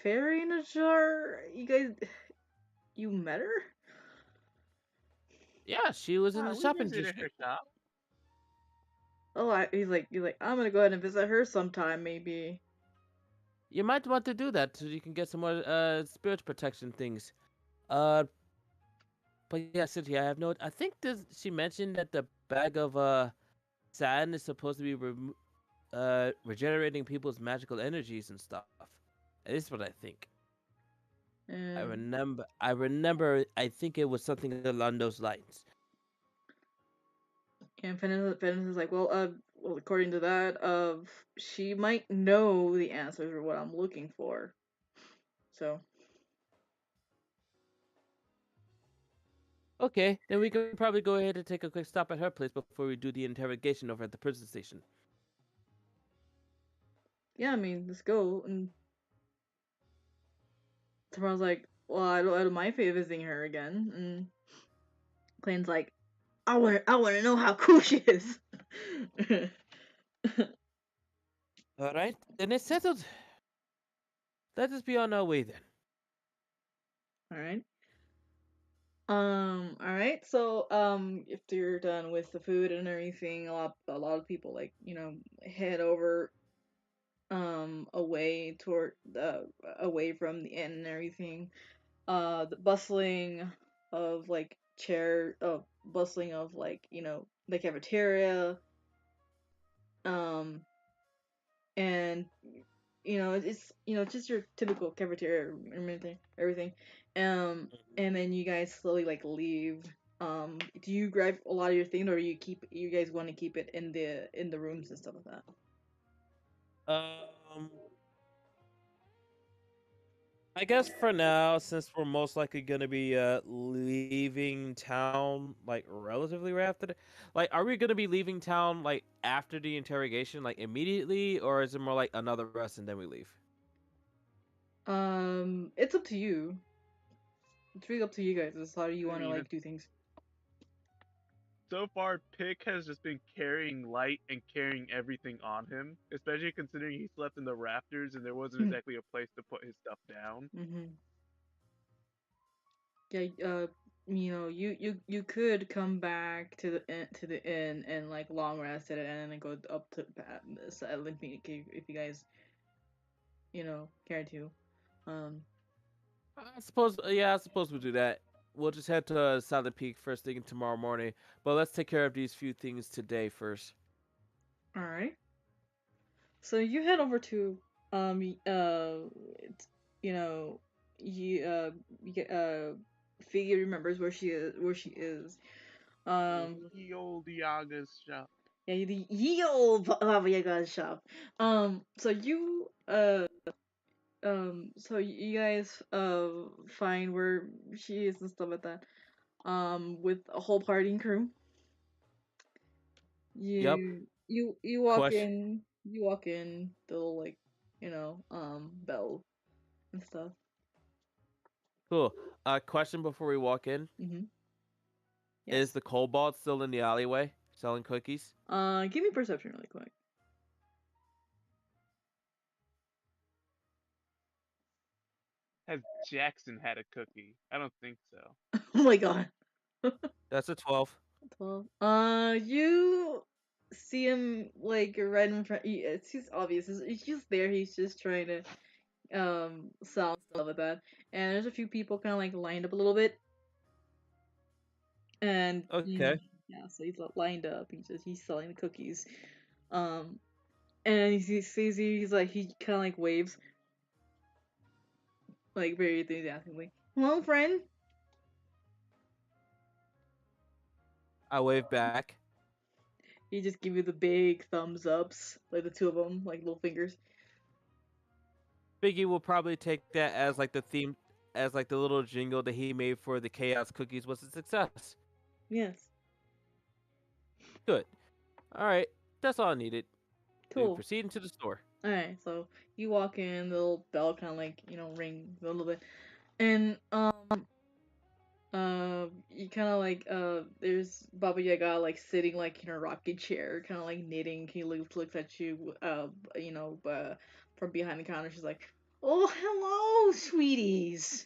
fairy in a jar. You met her? Yeah, she was in the We shopping visited her district. shop. Oh, he's like, I'm gonna go ahead and visit her sometime, maybe. You might want to do that so you can get some more spirit protection things. Uh, but yeah, Cynthia, I have no. I think this. She mentioned that the bag of sand is supposed to be regenerating people's magical energies and stuff. This is what I think. I And remember. I remember. I think it was something along those lines. and Fennis is like, well, according to that, she might know the answers or what I'm looking for. So Okay, then we can probably go ahead and take a quick stop at her place before we do the interrogation over at the prison station. yeah, I mean, let's go. And tomorrow's like, well, I don't mind visiting her again. And Clayton's like, I want to know how cool she is. All right, then it's settled. Let us be on our way then. All right. All right. So, if you're done with the food and everything, a lot of people like head over away toward away from the inn and everything. The bustling of like bustling of like the cafeteria. Um, and it's just your typical cafeteria and everything. And then you guys slowly like leave. Do you grab a lot of your things, or you guys want to keep it in the rooms and stuff like that? Um, I guess for now, since we're most likely gonna be leaving town like relatively right after like, are we gonna be leaving town like after the interrogation, like immediately, or is it more like another rest and then we leave? It's up to you. It's really up to you guys. It's how you I want to mean, like do things. so far, Pick has just been carrying light and carrying everything on him, especially considering he slept in the rafters and there wasn't exactly a place to put his stuff down. Mm-hmm. Yeah. You could come back to the inn and like long rest at it, and then go up to Silent Peak if you guys care to. Um. I suppose, yeah, I suppose we'll do that. We'll just head to Silent Peak first thing tomorrow morning, but let's take care of these few things today first. All right. So you head over to it's, you know you get Figgy remembers where she is. Um Ye old Yaga's shop. yeah, the ye old Baba Yaga's shop. So you guys find where she is and stuff like that. With a whole party and crew. Yep. You walk Question. in, the little like bell and stuff. Cool. Question before we walk in: Mm-hmm. is Yes. the Cobalt still in the alleyway selling cookies? Give me perception really quick. Has Jackson had a cookie? I don't think so. Oh my god. That's a 12. 12. You see him like right in front. It's just obvious. He's just there. He's just trying to sell stuff like that. And there's a few people kind of like lined up a little bit. And Okay. yeah, so he's lined up. He's selling the cookies. Um, and he sees you. He kind of like waves like very enthusiastically. Hello, friend. I wave back. He just give you the big thumbs ups, like the two of them, like little fingers. Biggie will probably take that as like the theme, as like the little jingle that he made for the Chaos Cookies was a success. Yes. Good. All right. That's all I needed. We Cool. proceed into the store. Alright, so you walk in, the little bell kind of like, rings a little bit. And, you kind of like, there's Baba Yaga, like, sitting, like, in a rocking chair, kind of, like, knitting. He looks at you, from behind the counter. She's like, oh, Hello, sweeties.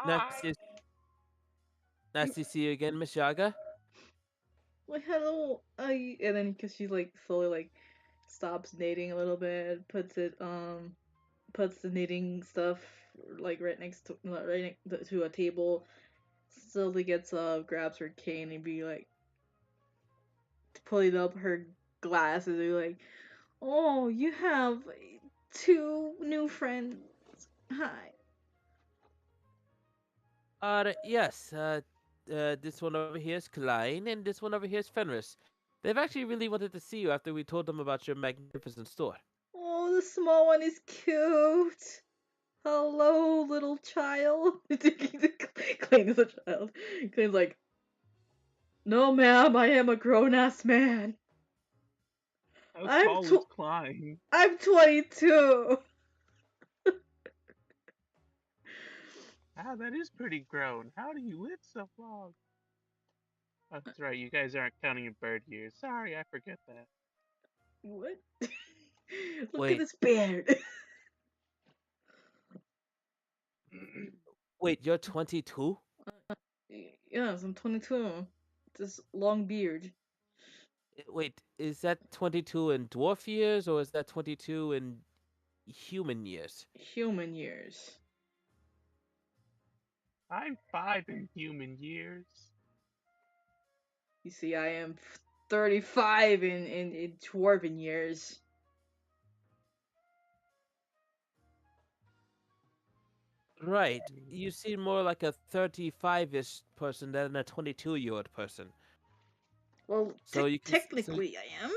Nice to, nice to see you again, Miss Yaga. Like, hello. And then because she like slowly like stops knitting a little bit, puts the knitting stuff like right next to to a table. Slowly gets up, grabs her cane, and be like pulling up her glasses and be like, "Oh, you have two new friends. Hi." Yes. This one over here is Klein, and this one over here is Fenris. They've actually really wanted to see you after we told them about your magnificent store. Oh, the small one is cute. Hello, little child. Clean is a child. Clean's like, no, ma'am, I am a grown ass man. How I'm tall is Klein? I'm 22. Ah, that is pretty grown. How do you live so long? Oh, that's right, you guys aren't counting in bird years. Sorry, I forget that. What? Look at Wait, this beard. wait, you're 22? Yes, I'm 22. This long beard. Wait, is that 22 in dwarf years or is that 22 in human years? Human years. I'm 5 in human years. You see, I am 35 in dwarven years. Right. You seem more like a 35-ish person than a 22-year-old person. Well, So you can. technically I am.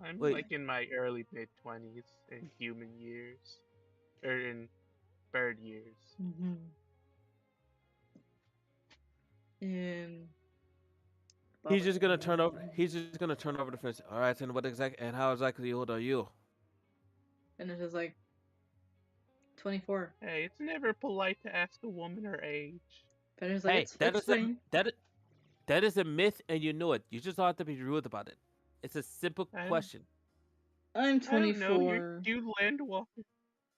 I'm Wait. like in my early mid-20s in human years. Or in bird years. Mm-hmm. And He's just gonna turn over. He's just gonna turn over the fence. All right, and what exactly? And how exactly old are you? And it's just like 24. Hey, it's never polite to ask a woman her age. And it's like, Hey, it's fine. that is a myth, and you know it. You just don't have to be rude about it. It's a simple question. I'm I don't know. 24.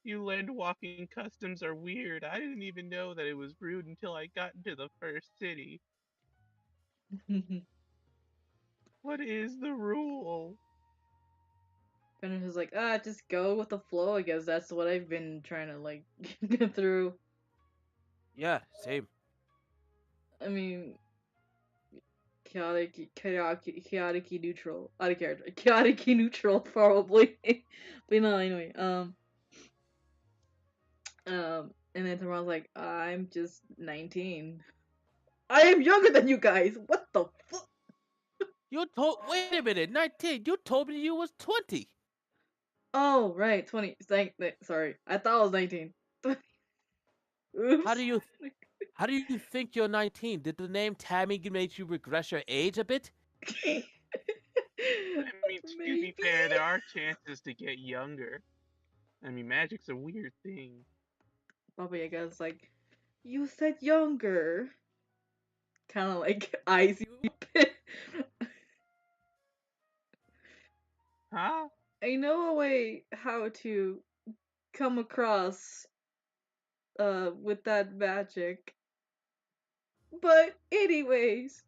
You land walking customs are weird. I didn't even know that it was rude until I got into the first city. What is the rule? And it's like, just go with the flow, I guess. That's what I've been trying to, like, get through. Yeah, same. I mean, chaotic neutral. Out of character. Chaotic neutral, probably. But no, anyway, and then tomorrow's like, I'm just 19. I am younger than you guys! What the fuck? You told. Wait a minute, 19. You told me you was 20. Oh, right, 20. Sorry. I thought I was 19. Oops. How do you think you're 19? Did the name Tammy make you regress your age a bit? I mean, to be fair, there are chances to get younger. I mean, magic's a weird thing. Baba Yaga's like, you said younger. Kind of like eyes you a bit. Huh? I know a way how to come across with that magic. But anyways,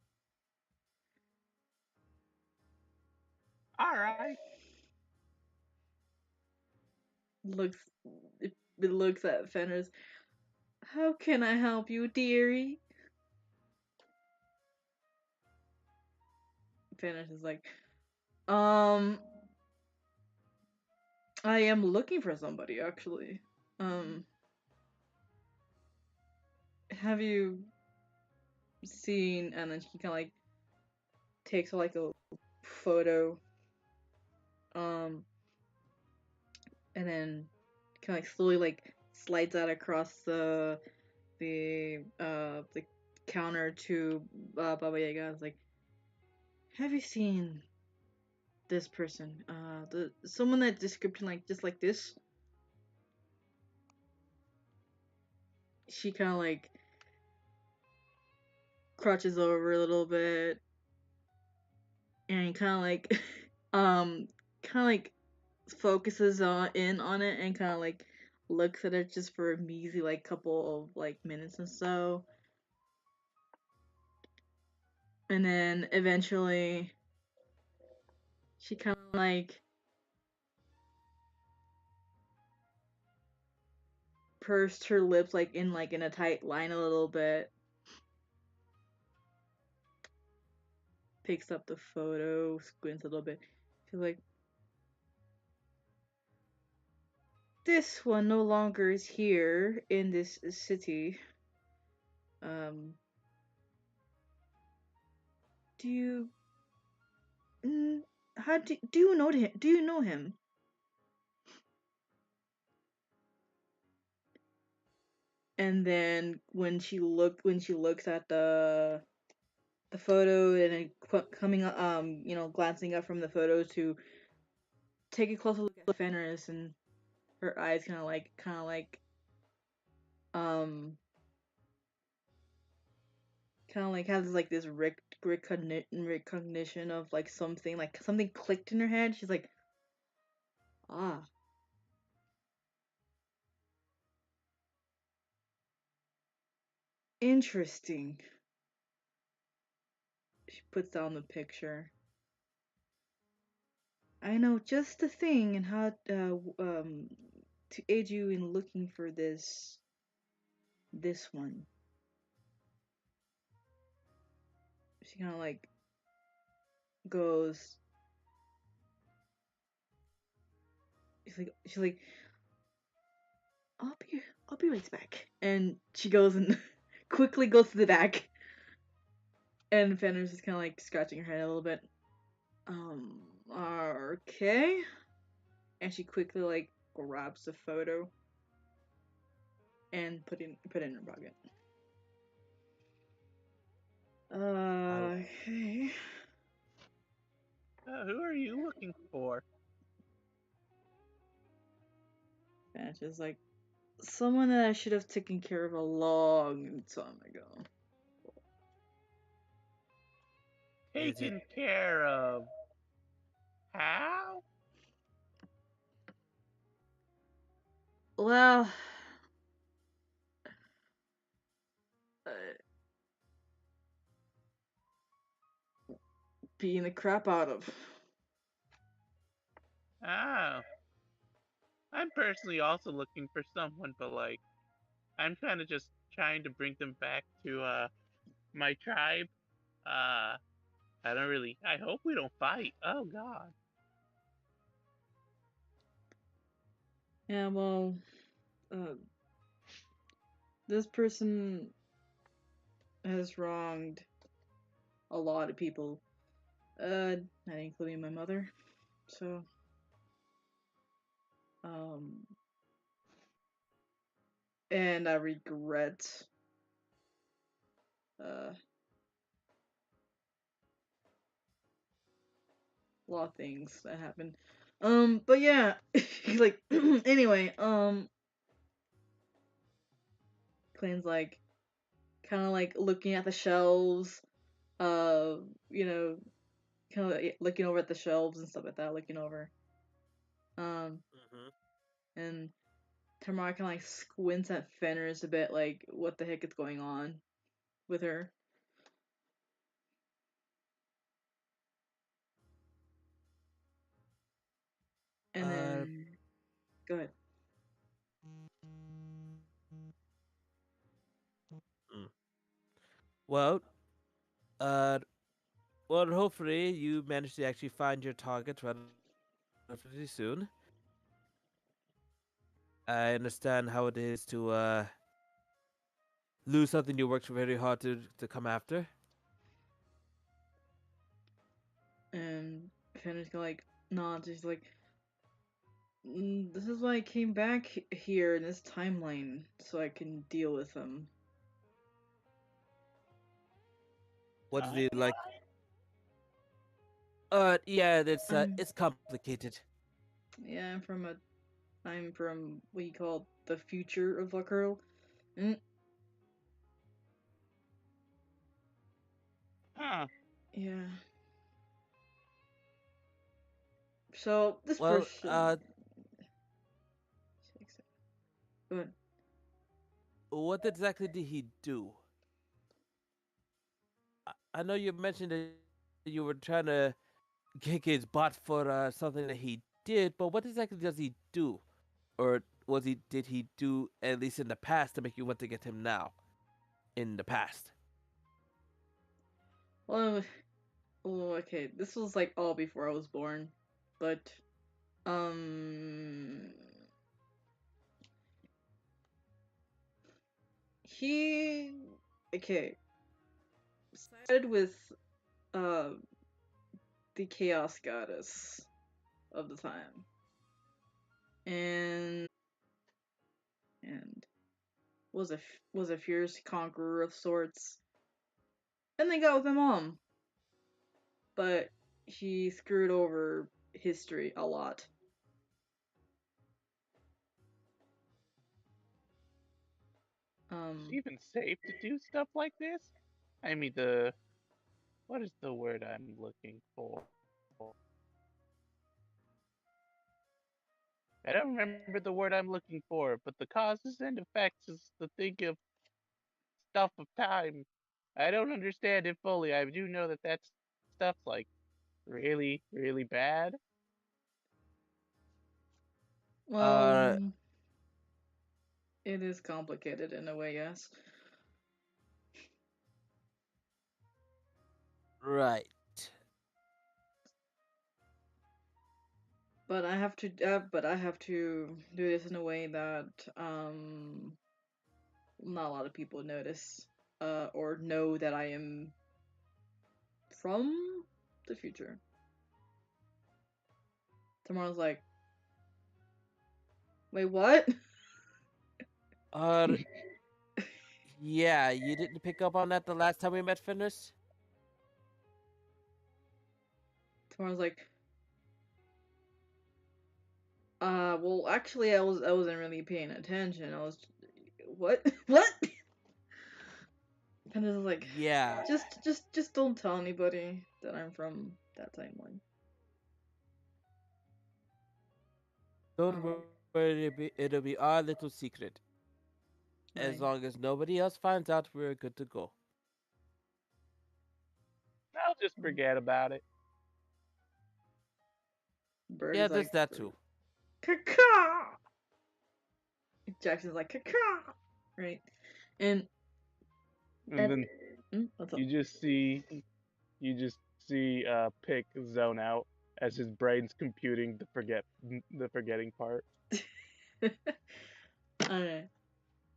Alright. looks it looks at Fenris. How can I help you, dearie? Fenris is like, I am looking for somebody actually. Have you seen? And then he kind of like takes like a photo, and then kind of like slowly like slides that across the counter to Baba Yaga. It's like, have you seen this person? Someone that description like just like this. She kind of like crouches over a little bit and kind of like kind of like focuses on it and kind of like looks at it just for a measly like couple of like minutes and so, and then eventually she kind of like pursed her lips like in a tight line a little bit, picks up the photo, squints a little bit. She's like, this one no longer is here in this city. Um, do you, how do you know him? Do you know him? And then when she looks at the photo and then coming glancing up from the photo to take a closer look at Fenris, and her eyes um has like this recognition of like something clicked in her head. She's like, ah, interesting. She puts down the picture. I know just the thing and how to aid you in looking for this one. She kind of like goes. She's like, I'll be right back. And she goes and quickly goes to the back. And Fenris is kind of like scratching her head a little bit. Okay. And she quickly like grabs the photo and put it in her pocket. Okay. Who are you looking for? Fenris is like, someone that I should have taken care of a long time ago. Taken care of. How? Well, beating the crap out of. Oh. I'm personally also looking for someone, but like, I'm kind of just trying to bring them back to my tribe. Uh, I don't really. I hope we don't fight. Oh God. Yeah, well, uh, this person has wronged a lot of people, not including my mother. So, um, and I regret, a lot of things that happened. But yeah, like, anyway, Clayton's like, kind of like looking at the shelves, uh, you know, kind of looking over at the shelves and stuff like that, looking over. And Tamara kind of like squints at Fenris a bit, like, what the heck is going on with her? And then, go ahead. Well, uh, well, hopefully you manage to actually find your target relatively soon. I understand how it is to lose something you worked very hard to come after. And Fenris kind of like nods. He's like, this is why I came back here in this timeline, so I can deal with them. What is it like? Yeah, it's complicated. Yeah, I'm from what you call the future of Varkaril. Mm, Huh. yeah. So this Well, person. Go ahead. what exactly did he do? I know you mentioned that you were trying to kick his butt for something that he did, but what exactly does he do? Or did he do at least in the past to make you want to get him now? In the past. Well, okay, this was like all before I was born, but um, he okay started with uh the chaos goddess of the time, and and was a fierce conqueror of sorts, and they got with my mom, but he screwed over history a lot. Is it Um, even safe to do stuff like this? I mean, the what is the word I'm looking for? I don't remember the word I'm looking for, but the causes and effects is the thing of stuff of time. I don't understand it fully. I do know that that stuff's like really, really bad. Uh, well, it is complicated in a way, yes. right. But I have to do this in a way that not a lot of people notice or know that I am from the future. Tomorrow's like, wait, what? Uh, yeah, you didn't pick up on that the last time we met, Fitness? Tomorrow's like, well, actually, I wasn't really paying attention. I was, what, what? And it's like, Yeah. just don't tell anybody that I'm from that timeline. Don't Um, worry, it'll be our little secret. As right. long as nobody else finds out, we're good to go. I'll just forget about it. Bird Yeah, is there's like, that too. caw. Jackson's like, caw, right? And And at, then what's up? you just see you just see Pick zone out as his brain's computing the forgetting part. Alright.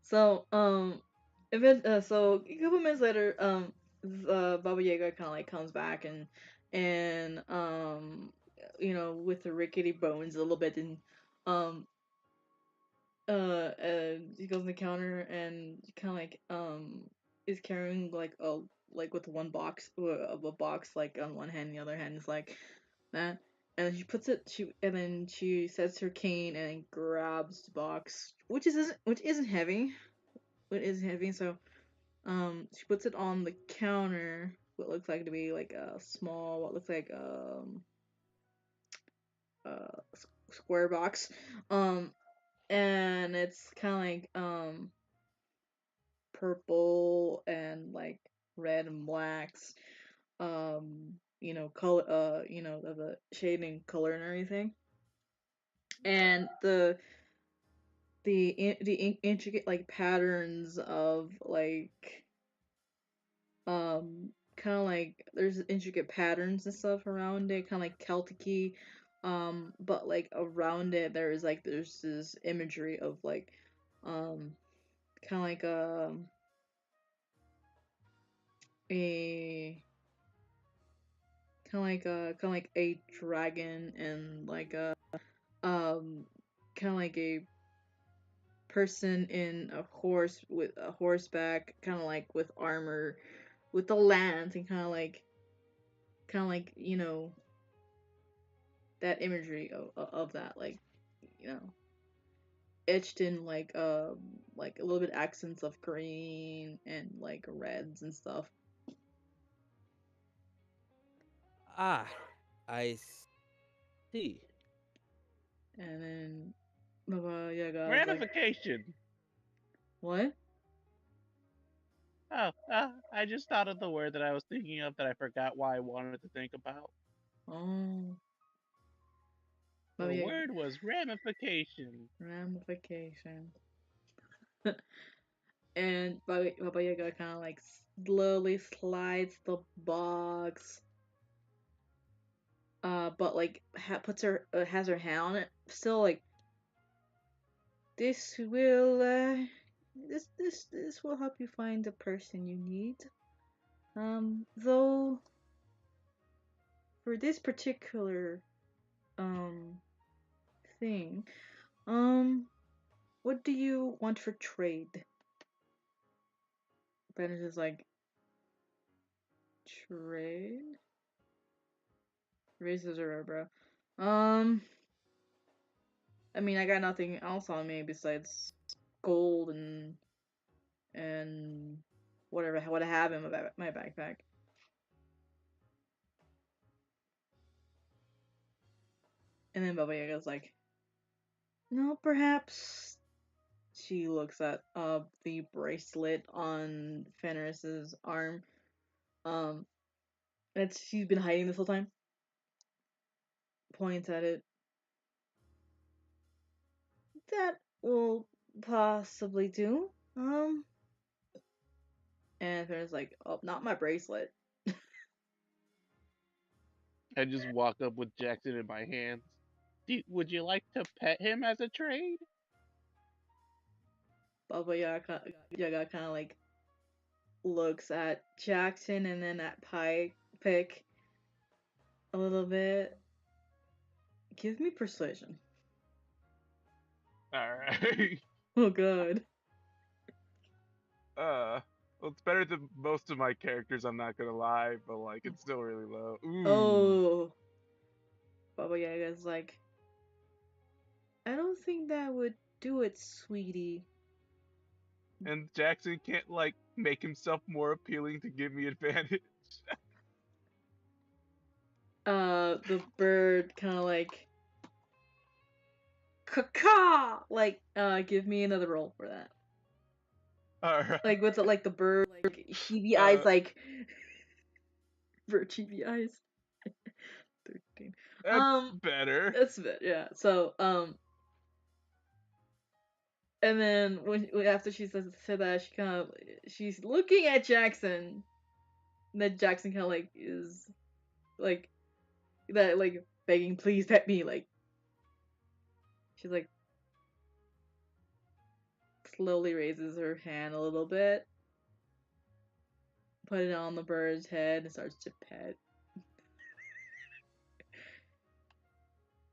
So, so a couple minutes later, Baba Yaga kind of like comes back and with the rickety bones a little bit, and um, he goes on the counter and kind of like is carrying like with one box of a box like on one hand, the other hand is like that. And then she sets her cane and grabs the box, which isn't heavy. It is heavy, so she puts it on the counter. What looks like to be like a small, what looks like square box. Um, and it's kind of like purple and like red and blacks. Color. The shading, color, and everything. And the intricate like patterns of like kind of like there's intricate patterns and stuff around it, kind of like Celtic-y, but like around it there's this imagery of like um kind of like a kind of like a dragon and like a um kind of like a person in a horse with a horseback, kind of like with armor, with the lance, and kind of like that imagery of that, like you know etched in like a little bit accents of green and like reds and stuff. Ah, I D. And then Baba Yaga is like, Ramification. what? Oh, I just thought of the word that I was thinking of that I forgot why I wanted to think about. Oh. The Baba Yaga, word was ramification. ramification. And Baba Yaga kind of like slowly slides the box, but like puts her has her hand on it, still like this will this will help you find the person you need. Though for this particular thing, what do you want for trade? Bennett is like, trade? Raises her eyebrow. I mean, I got nothing else on me besides gold and whatever what I have in my backpack. And then Baba Yaga's like, no, perhaps. She looks at the bracelet on Fenris's arm. That she's been hiding this whole time. Points at it. That will possibly do. And Fenris like, oh, not my bracelet. I just walk up with Jackson in my hands. Would you like to pet him as a trade? Baba Yaga kind of like looks at Jackson and then at Pick a little bit. Give me persuasion. Alright. Oh god. Well, it's better than most of my characters, I'm not gonna lie, but like, it's still really low. Ooh. Oh. Baba Yaga's like, I don't think that would do it, sweetie. And Jackson can't, like, make himself more appealing to give me advantage. The bird kind of like, caw, like, give me another roll for that. Alright. Like with the bird, like chibi eyes, like bird chibi eyes. 13. That's better. That's a bit, yeah. So, and then after she said that, she's looking at Jackson. And then Jackson kind of like is like that, like begging, please pet me. Like she's like slowly raises her hand a little bit, put it on the bird's head, and starts to pet.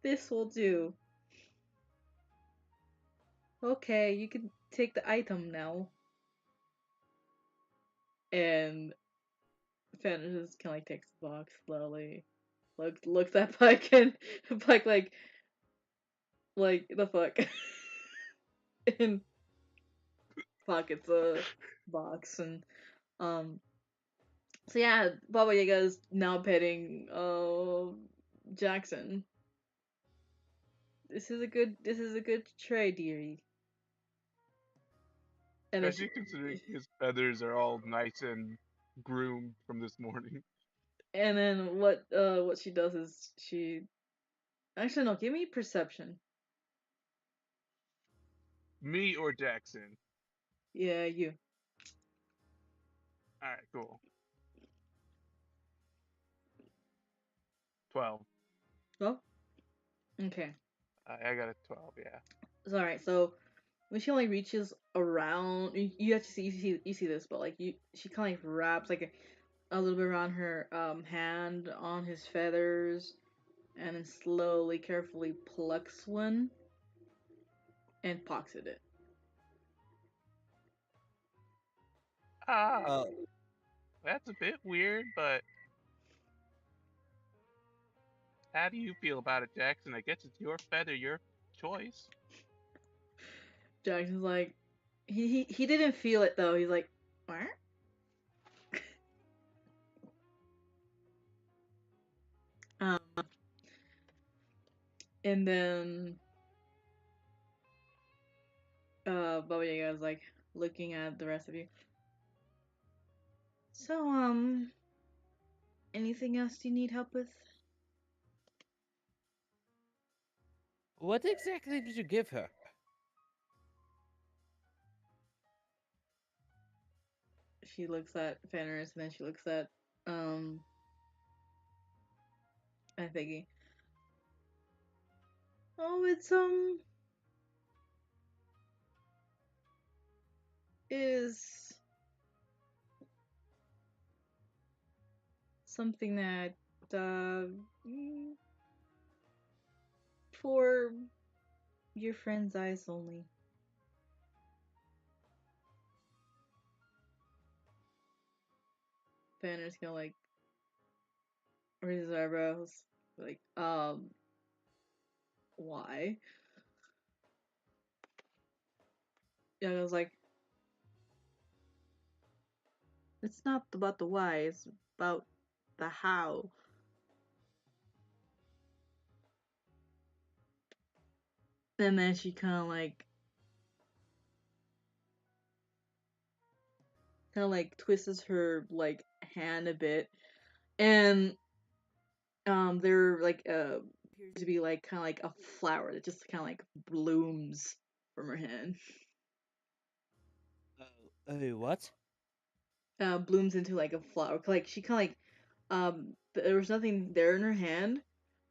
This will do. Okay, you can take the item now. And Fenris just kind of like takes the box slowly, looks at Pike, and Pike like the fuck, and pockets a box. And so yeah, Baba Yaga is now petting Jackson. This is a good trade, dearie. And then Especially considering his feathers are all nice and groomed from this morning. and then what she does is she actually no, give me perception. Me or Jackson? Yeah, you. Alright, cool. 12. Well, okay. I got a 12, yeah. It's all right. So when she only reaches around, you have to you see this, but like she kind of like wraps like a little bit around her hand on his feathers, and then slowly, carefully plucks one and pockets it. Ah, that's a bit weird, but how do you feel about it, Jackson? I guess it's your feather, your choice. Jackson's like, he didn't feel it though. He's like, what? Um, And then Baba Yaga is like looking at the rest of you. So, anything else you need help with? What exactly did you give her? She looks at Fenris and then she looks at at Figgy. Oh, it's is something that mm, for your friend's eyes only. Banner's gonna like raise his eyebrows, like, why? Yaga's like, it's not about the why, it's about the how. And then she kind of like twists her like hand a bit, and there like appears to be like kind of like a flower that just kind of like blooms from her hand. What? Blooms into like a flower. Like she kind of like there was nothing there in her hand,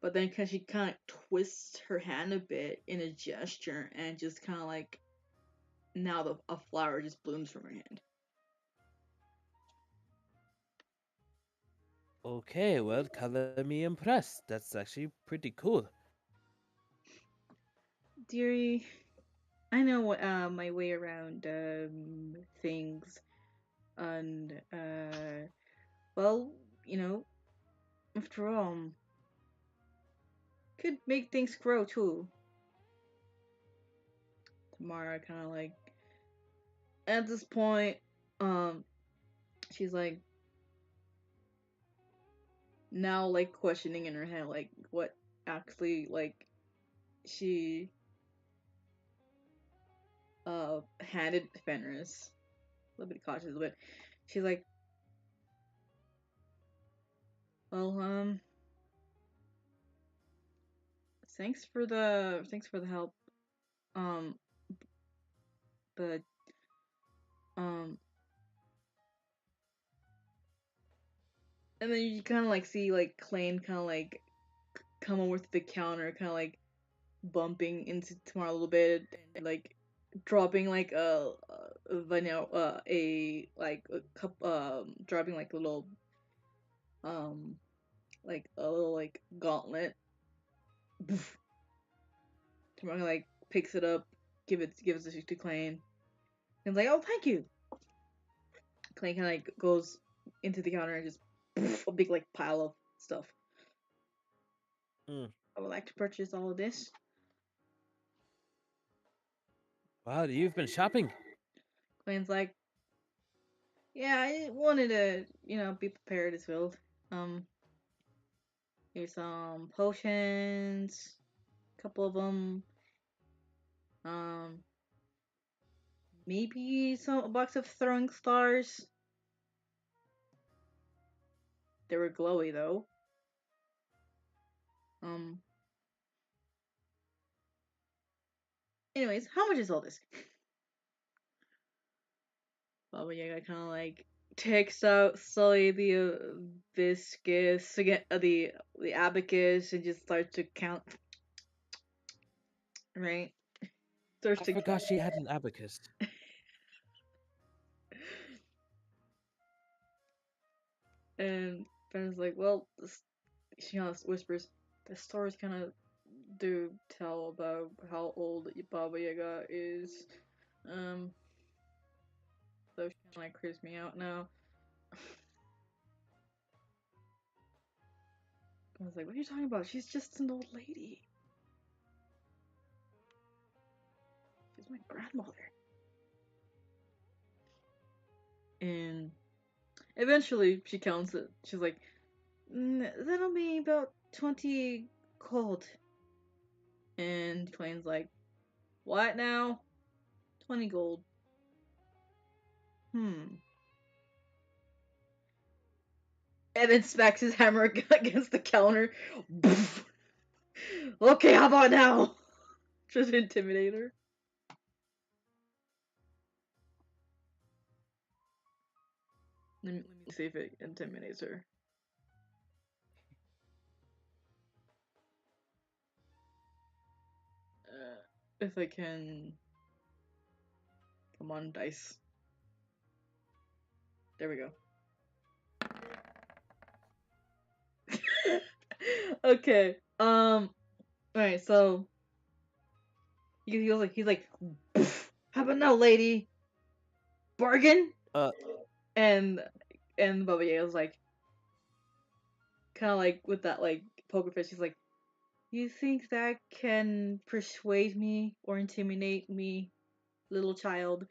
but then she kind of twists her hand a bit in a gesture, and just kind of like now a flower just blooms from her hand. Okay, well, color me impressed. That's actually pretty cool. Dearie, I know my way around things, and well, you know, after all, could make things grow too. Tamara kind of like at this point, um, she's like now like questioning in her head like what actually like she handed Fenris. A little bit cautious, but she's like, well, thanks for the help, um, but um, and then you kind of like see like Klain kind of like come over to the counter, kind of like bumping into Tamara a little bit, and like dropping like a vanilla a like a cup dropping like a little um like a little like gauntlet. Tamara like picks it up, gives it to Klain, and like, oh, thank you. Klain kind of like goes into the counter and just a big like pile of stuff. Mm. I would like to purchase all of this. Wow, you've been shopping. Klain's like, yeah, I wanted to, be prepared as well. Um, Here's some potions, a couple of them. Um, maybe a box of throwing stars. They were glowy though. Um. Anyways, how much is all this? Baba Yaga kind of like takes out slowly the viscous again, the abacus, and just starts to count. Right, starts I to forgot she had an abacus. and Ben's like, well, she kind of whispers, the stories kind of do tell about how old Baba Yaga is. So she kind of like creeps me out now. I was like, what are you talking about? She's just an old lady. She's my grandmother. And eventually she counts it. She's like, that'll be about 20 gold. And Clayton's like, what now? 20 gold. And then smacks his hammer against the counter. Okay, how about now? Just intimidate her. Let me see if it intimidates her. If I can... Come on, dice. There we go. Okay. Alright, so he's like, how about now, lady? Bargain? And Baba Yaga's like, kind of like with that like poker face. He's like, you think that can persuade me or intimidate me, little child?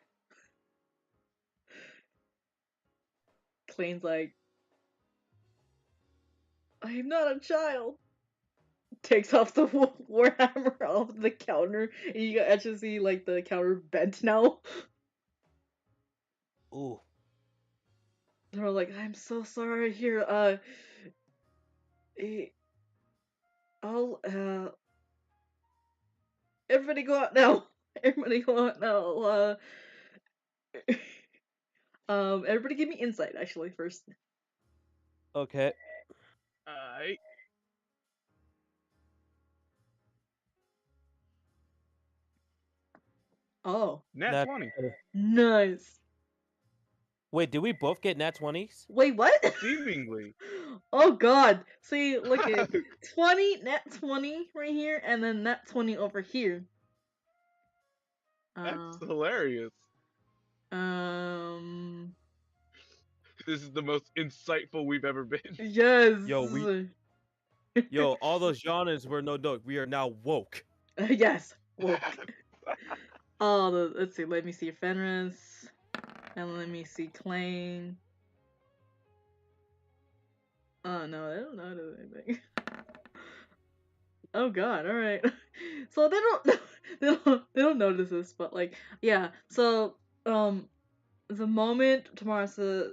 Clayton's like, I'm not a child. Takes off the warhammer off the counter, and you actually see like the counter bent now. Ooh. They're like, I'm so sorry. Here, I'll everybody go out now. Everybody go out now. Everybody give me insight actually first. Okay. Alright. Oh, Nat 20. nice. Wait, did we both get nat 20s? Wait, what? Seemingly. Oh god. See, look at 20, nat 20 right here, and then nat 20 over here. That's hilarious. This is the most insightful we've ever been. Yes. Yo, all those genres were no joke. We are now woke. Yes, woke. Oh, let's see. Let me see Fenris, and let me see Clain. Oh no, they don't know anything. Oh god, all right. So they don't notice this, but like yeah. So the moment Tamara said,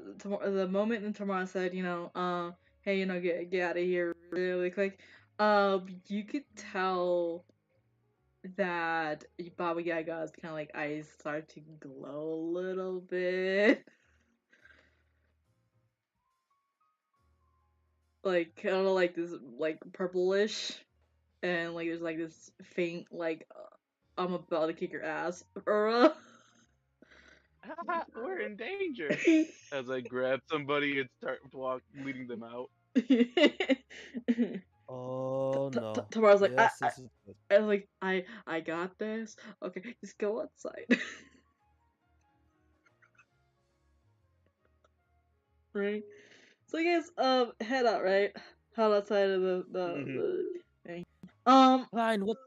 you know, hey, you know, get out of here really quick. You could tell that Baba Yaga's kind of like eyes start to glow a little bit. Like kind of like this like purplish, and like there's like this faint like I'm about to kick your ass aura. We're in danger. As I grab somebody and start leading them out. Oh no. Tamara's like, Yes, this is good. I was like, I got this. Okay, just go outside. Right. So you guys head out, right? Head outside of the thing. Klein, what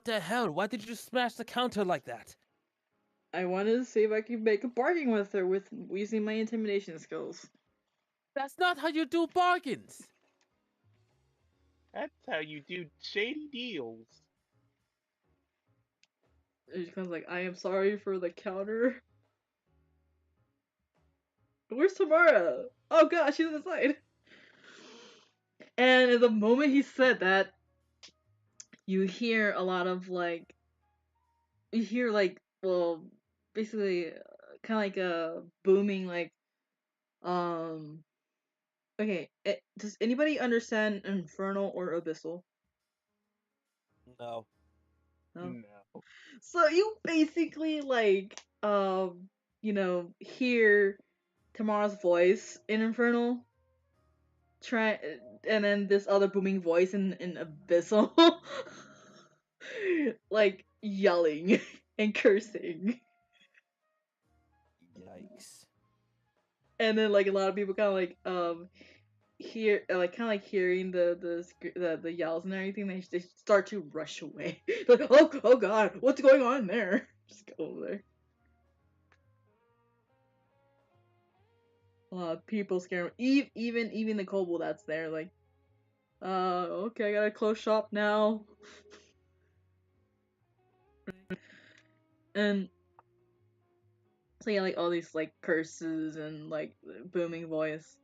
the hell? Why did you smash the counter like that? I wanted to see if I could make a bargain with her with using my intimidation skills. That's not how you do bargains. That's how you do shady deals. And she comes like, I am sorry for the counter. Where's Tamara? Oh god, she's inside. And the moment he said that, you hear a lot of like, you hear like, well, basically, kind of like a booming like, okay. Does anybody understand infernal or abyssal? No. No. No. So you basically like, you know, hear Tamara's voice in infernal, try, and then this other booming voice in abyssal, like yelling and cursing. Yikes. And then like a lot of people kind of like hear like kind of like hearing the yells and everything. They start to rush away. Like, oh god, what's going on there? Just go over there. People scare even the kobold that's there. Like, okay, I gotta close shop now. And so yeah, like all these like curses and like booming voice,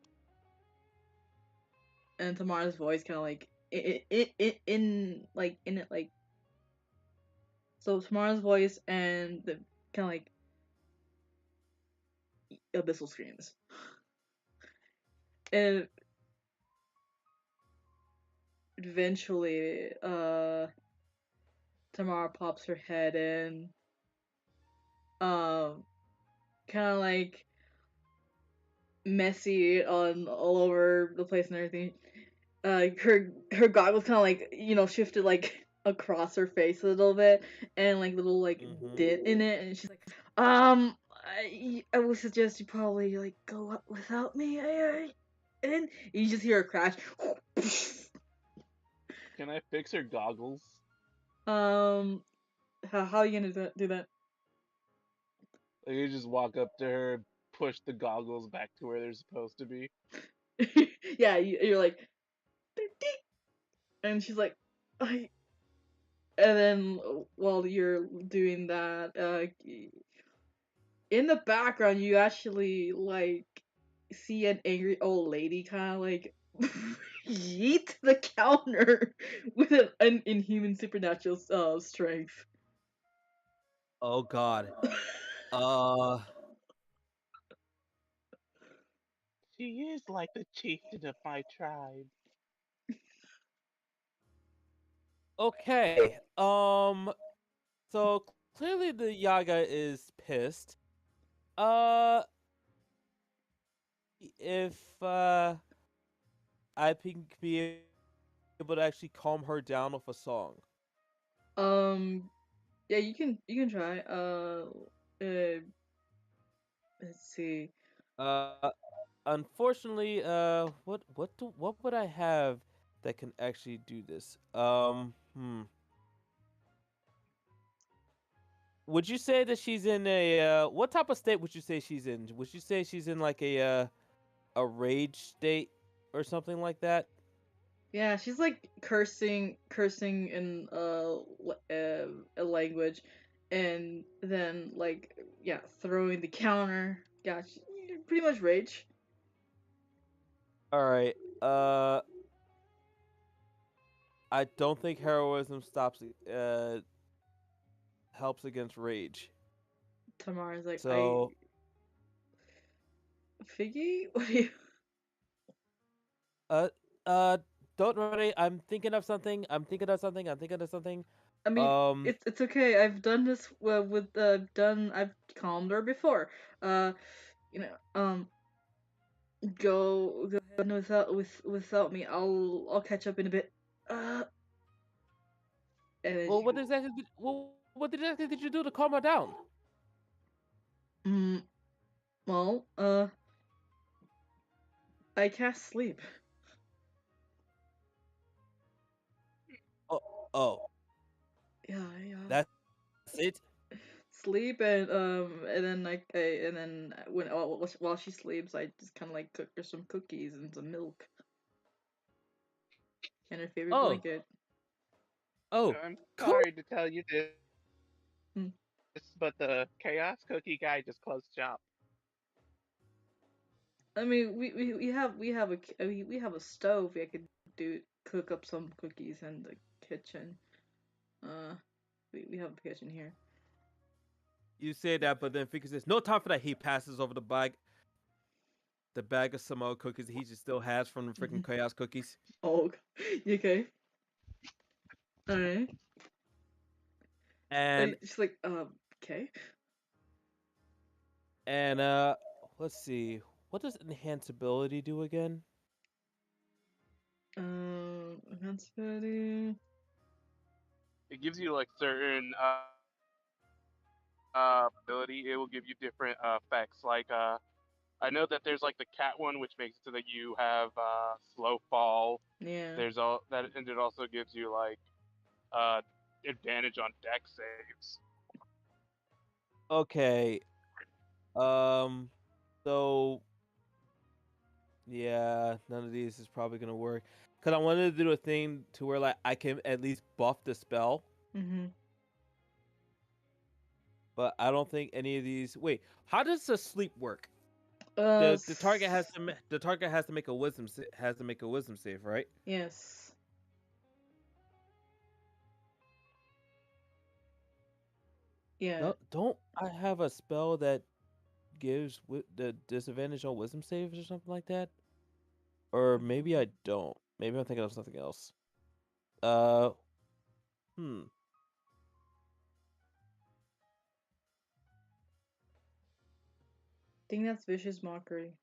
and Tamara's voice kind of like in it like so Tamara's voice and the kind of like abyssal screams, and eventually Tamara pops her head in, um kind of like messy on all over the place and everything. Her goggles kind of like shifted like across her face a little bit, and like little like dent in it, and she's like, I would suggest you probably like go up without me. And you just hear a crash. Can I fix her goggles? um, how are you gonna do that? Like, you just walk up to her, push the goggles back to where they're supposed to be. Yeah, you're like, and she's like, I. And then while you're doing that, in the background, you actually like see an angry old lady kind of like yeet the counter with an inhuman supernatural strength. Oh God. Uh. She is like the chieftain of my tribe. Okay. So clearly the Yaga is pissed. Uh. If I think be able to actually calm her down with a song. um, yeah, you can try. Let's see. Uh, Unfortunately, what would I have that can actually do this? Would you say that she's in a what type of state would you say she's in? Would you say she's in like a rage state or something like that? Yeah, she's like cursing in a language, and then like yeah, throwing the counter. Yeah, pretty much rage. All right. I don't think heroism stops helps against rage. Tamara's like, I So, Figgy, what do you? uh, uh, don't worry. I'm thinking of something. I'm thinking of something. I'm thinking of something. I mean, Um, it's okay. I've done this with done. I've calmed her before. Uh, you know, go ahead without me. I'll catch up in a bit. Uh, and then well, what exactly did you do to calm her down? mm, well, I cast sleep. Oh, oh, Yeah, yeah. that's it. Sleep and then and then while she sleeps, I just kind of like cook her some cookies and some milk and her favorite Oh, blanket. oh, I'm cool. sorry to tell you this, Hmm. but the Chaos Cookie guy just closed shop. I mean, we have a stove. I could cook up some cookies in the kitchen. Uh, we have a kitchen here. You say that, but then Fika says, "No time for that." He passes over the bag of Samoa cookies that he just still has from the freaking chaos cookies. Oh, you okay? All right. And She's like, okay. and let's see, what does enhanceability do again? Invincibility. It gives you like certain ability. It will give you different effects. Like I know that there's like the cat one, which makes it so that you have slow fall. Yeah. There's all that, and it also gives you like uh advantage on deck saves. Okay. Um. So yeah, none of these is probably gonna work. Cause I wanted to do a thing to where like I can at least buff the spell. Mhm. but I don't think any of these. Wait, how does the sleep work? Uh, The target has to the target has to make a wisdom save, right? Yes. Yeah. No, don't I have a spell that gives the disadvantage on wisdom saves or something like that? Or maybe I don't. Maybe I'm thinking of something else. Uh, hmm. I think that's vicious mockery.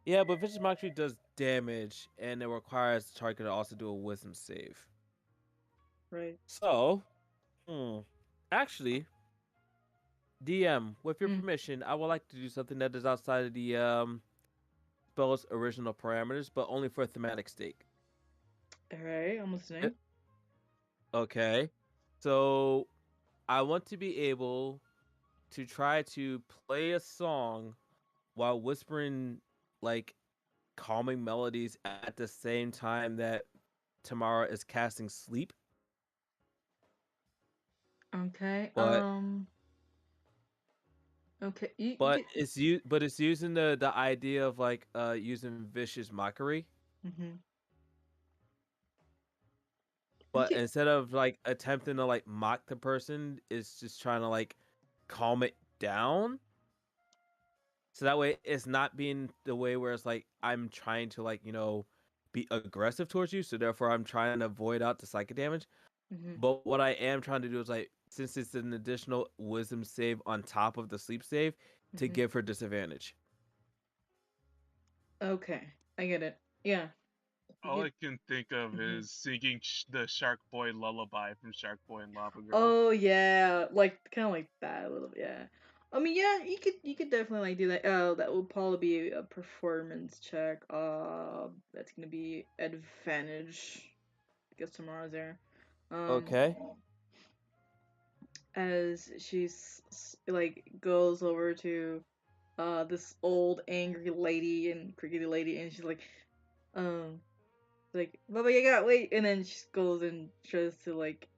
Yeah, but vicious mockery does damage, and it requires the target to also do a wisdom save. Right. So, actually, DM, with your Mm. permission, I would like to do something that is outside of the spell's original parameters, but only for a thematic stake. Alright, I'm listening. Okay, so I want to be able to try to play a song while whispering like calming melodies at the same time that Tamara is casting sleep. Okay. But Okay. You but get. it's using the idea of like using vicious mockery. Mhm. You But get. instead of like attempting to like mock the person, it's just trying to like calm it down. So that way it's not being the way where it's like I'm trying to like, be aggressive towards you. So therefore I'm trying to avoid out the psychic damage. Mhm. But what I am trying to do is like, since it's an additional wisdom save on top of the sleep save, to Mhm. give her disadvantage. Okay. I get it. Yeah. You All get. I can think of Mhm. is singing the Shark Boy lullaby from Shark Boy and Lava Girl. Oh yeah, like kind of like that a little bit. Yeah. I mean, yeah, you could definitely like do that. Oh, that will probably be a performance check. That's gonna be advantage because tomorrow's there. Um, Okay. as like goes over to this old angry lady and crickety lady, and she's um like Baba Yaga, wait, and then she goes and tries to like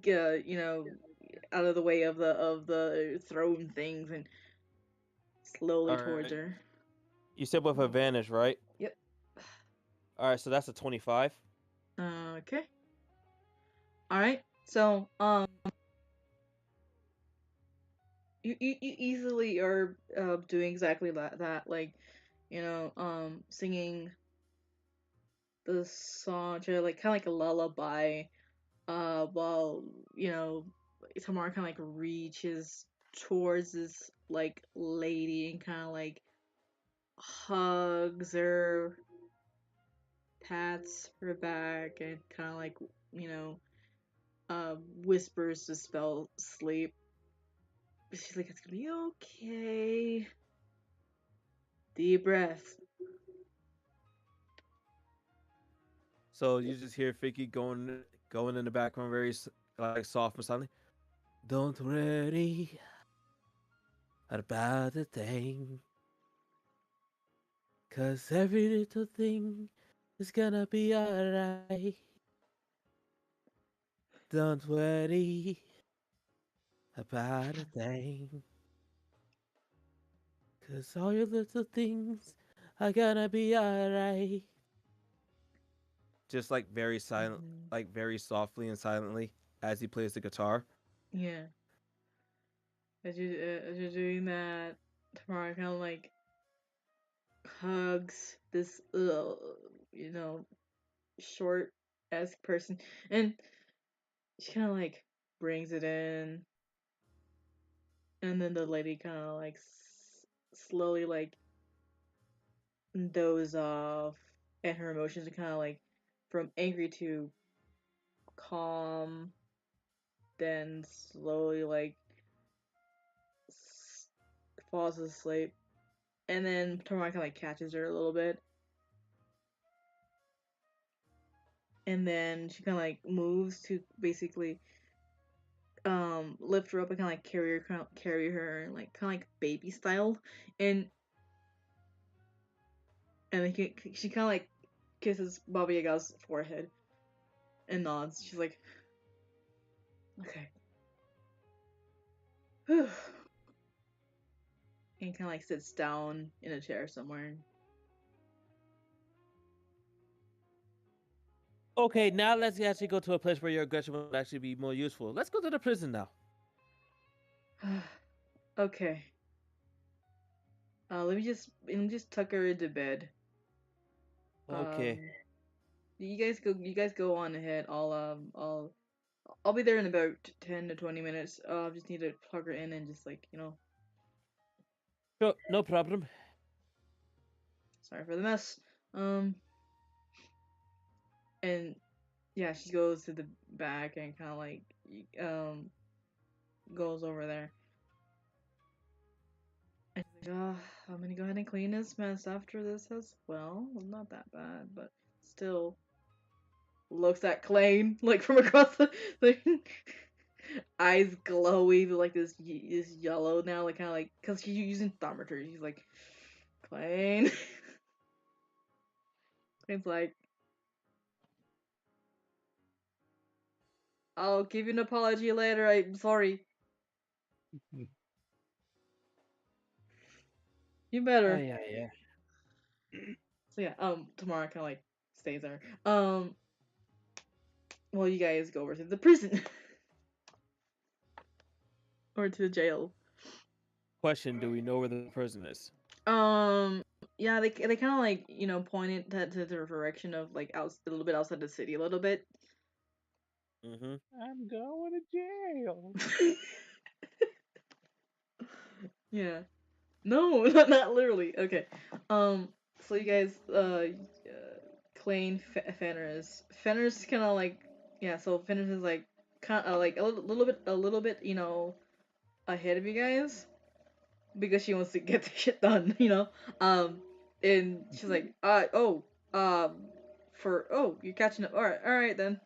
get out of the way of the throwing things and slowly All towards right. her. You said with advantage, right? Yep. All right. So that's a 25. Okay. All right. So you easily are doing exactly that like singing the song to like kind of like a lullaby while Tamara kind of like reaches towards this like lady and kind of like hugs her, pats her back, and kind of like you know whispers to spell sleep. She's like, it's gonna be okay. Deep breath. So you just hear Vicky going in the background, very like soft and silently. Don't worry about the thing, 'cause every little thing is gonna be alright. Don't worry about a thing, 'cause all your little things are gonna be alright. Just like very silent, Mhm. like very softly and silently as he plays the guitar. Yeah. As you're doing that, Tamara kind of like hugs this you know short esque person, and she kind of like brings it in, and then the lady kind of like slowly like doze off, and her emotions are kind of like from angry to calm, then slowly like s- falls asleep, and then Tamara kind of like catches her a little bit, and then she kind of like moves to basically lift her up and kind of like carry her and like kind of like baby style, and then she kind of like kisses Baba Yaga's forehead and nods. She's like, okay. And kind of like sits down in a chair somewhere. Okay, now let's actually go to a place where your aggression would actually be more useful. Let's go to the prison now. Okay. Let me just tuck her into bed. Okay. You guys go on ahead. I'll be there in about 10 to 20 minutes. Just need to plug her in and just like, Sure, no problem. sorry for the mess. And yeah, she goes to the back and kind of like goes over there. And she's like, I'm gonna go ahead and clean this mess after this as well. Not that bad, but still looks at Klain like from across the thing. Eyes glowy, like this yellow now, like kind of like because she's using thermometer. She's like, Klain. Klain's like, I'll give you an apology later. I'm sorry. You better. Yeah. So yeah, Tamara kind of like stays there. Well, you guys go over to the prison or to the jail. Question: do we know where the prison is? Yeah, they kind of like pointed to the direction of like out a little bit outside the city, a little bit. Mm-hmm. I'm going to jail. Yeah. No, not literally. Okay. So you guys, Klain, Fenris. Fenris kind of like, yeah. So Fenris is like, kind of like a little bit, ahead of you guys because she wants to get the shit done, And she's like, you're catching up. All right then.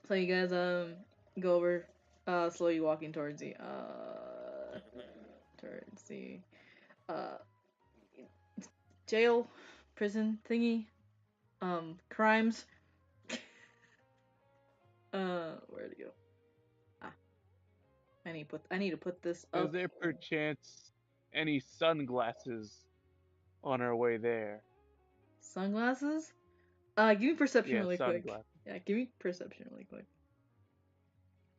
So you guys, go over, slowly walking towards the uh jail, prison thingy, crimes. Where'd it go? Ah, I need to put this Is up. there perchance any sunglasses on our way there? Sunglasses. Give me perception Yeah, really quick. sunglasses. Yeah, give me perception really quick.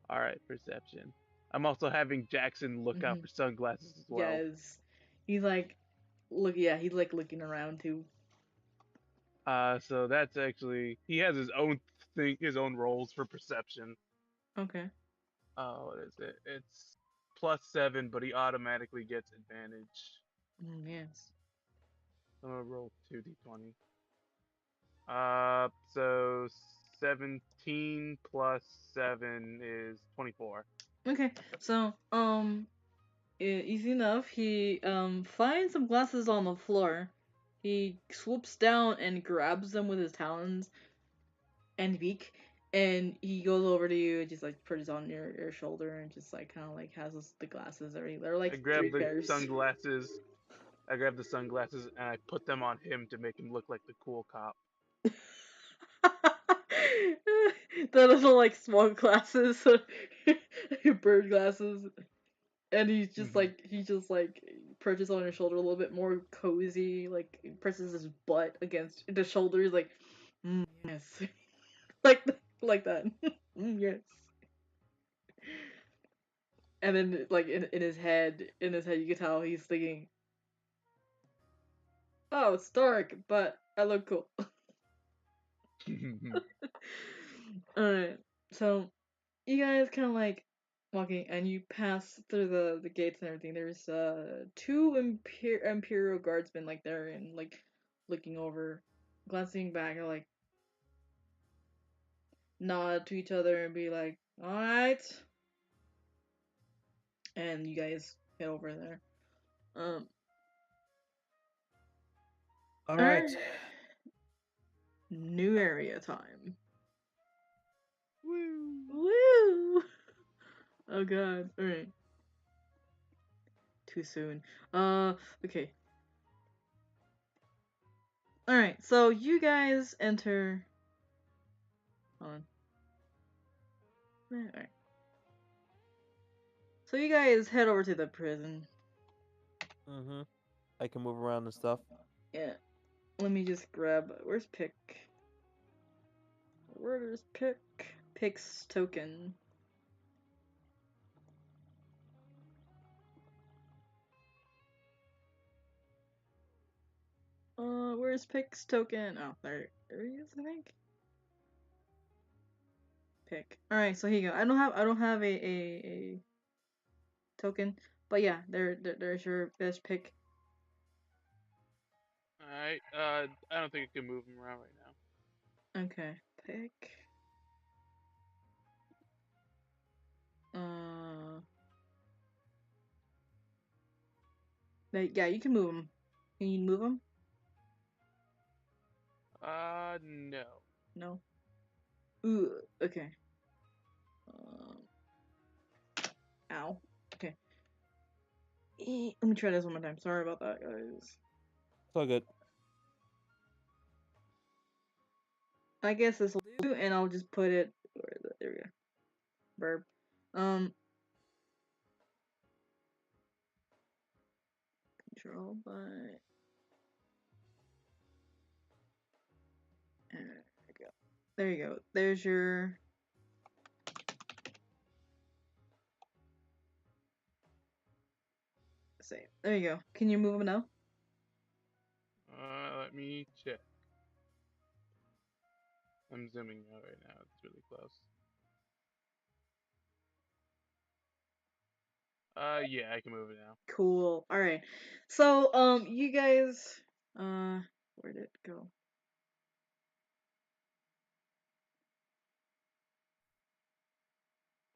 All right, perception. I'm also having Jackson look out for sunglasses as well. Yes, he's like, he's like looking around too. So that's actually he has his own thing, his own roles for perception. Okay. What is it? It's +7, but he automatically gets advantage. Yes. I'm gonna roll 2d20. So 17 plus 7 is 24. Okay. So, easy enough. He finds some glasses on the floor. He swoops down and grabs them with his talons and beak, and he goes over to you and just like puts it on your shoulder and just like kind of like has the glasses already. They're I like grab 3 the pairs. sunglasses. I grab the sunglasses and I put them on him to make him look like the cool cop. The little like small glasses, bird glasses, and he just like perches on your shoulder a little bit more cozy, like presses his butt against the shoulder. He's like, yes, like that, yes. And then like in his head, you can tell he's thinking, oh, it's dark, but I look cool. Alright, so you guys kind of like walking and you pass through the gates and everything. There's two imperial guardsmen like there and like looking over, glancing back, or like nod to each other and be like, all right, and you guys head over there. um All all right. right, new area time. Woo! Woo. Oh god. All right, too soon. Okay. All right, so you guys enter. Hold on. All right. So you guys head over to the prison. Mm-hmm. I can move around and stuff. Yeah. Let me just grab. Where's Pick? Where's Pick? Pick's token. Where's Pick's token? Oh, there he is, I think. Pick. All right, so here you go. I don't have a token, but yeah, there's your best Pick. Alright, I don't think I can move him around right now. Okay, Pick. Yeah, you can move him. Can you move him? No. No. Ooh, okay. Um, Ow. Okay. Let me try this one more time. Sorry about that, guys. It's all good. I guess this will do, and I'll just put it. There we go. Verb. Control by. There you go. There you go. There's your. Save. There you go. Can you move him now? Let me check. I'm zooming out right now. It's really close. Yeah, I can move it now. Cool. All right. So, you guys, where did it go?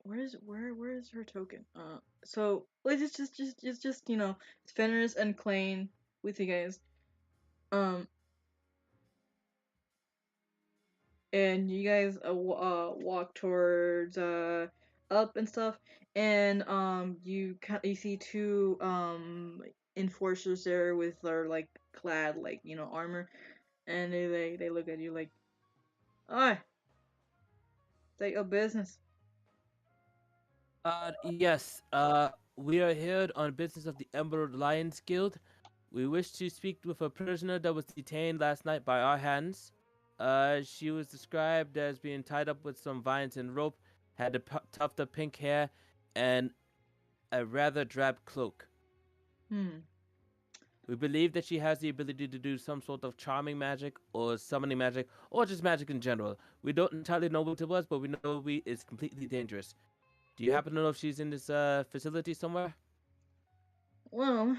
Where's her token? So let's just it's Fenris and Klain with you guys. And you guys walk towards up and stuff, and you see two enforcers there with their like clad like armor, and they look at you like, "Oi, take your business." Yes. We are here on business of the Emerald Lions Guild. We wish to speak with a prisoner that was detained last night by our hands. She was described as being tied up with some vines and rope, had a tuft of pink hair, and a rather drab cloak. Hmm. We believe that she has the ability to do some sort of charming magic, or summoning magic, or just magic in general. We don't entirely know what it was, but we know it's completely dangerous. Do you happen to know if she's in this facility somewhere? Well,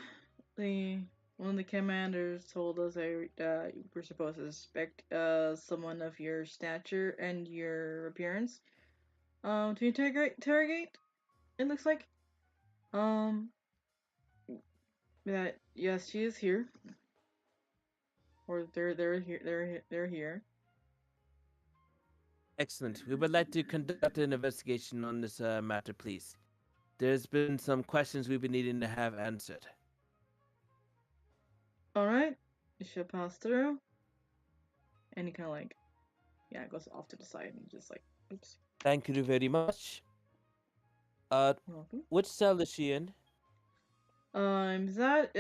the one of the commanders told us that we're supposed to suspect someone of your stature and your appearance to interrogate. It looks like um that yes, she is here, or they're here, they're here. Excellent. We would like to conduct an investigation on this matter, please. There's been some questions we've been needing to have answered. All right, you should pass through, and he kind of like goes off to the side and just like oops. Thank you very much. You're welcome. Which cell is she in? That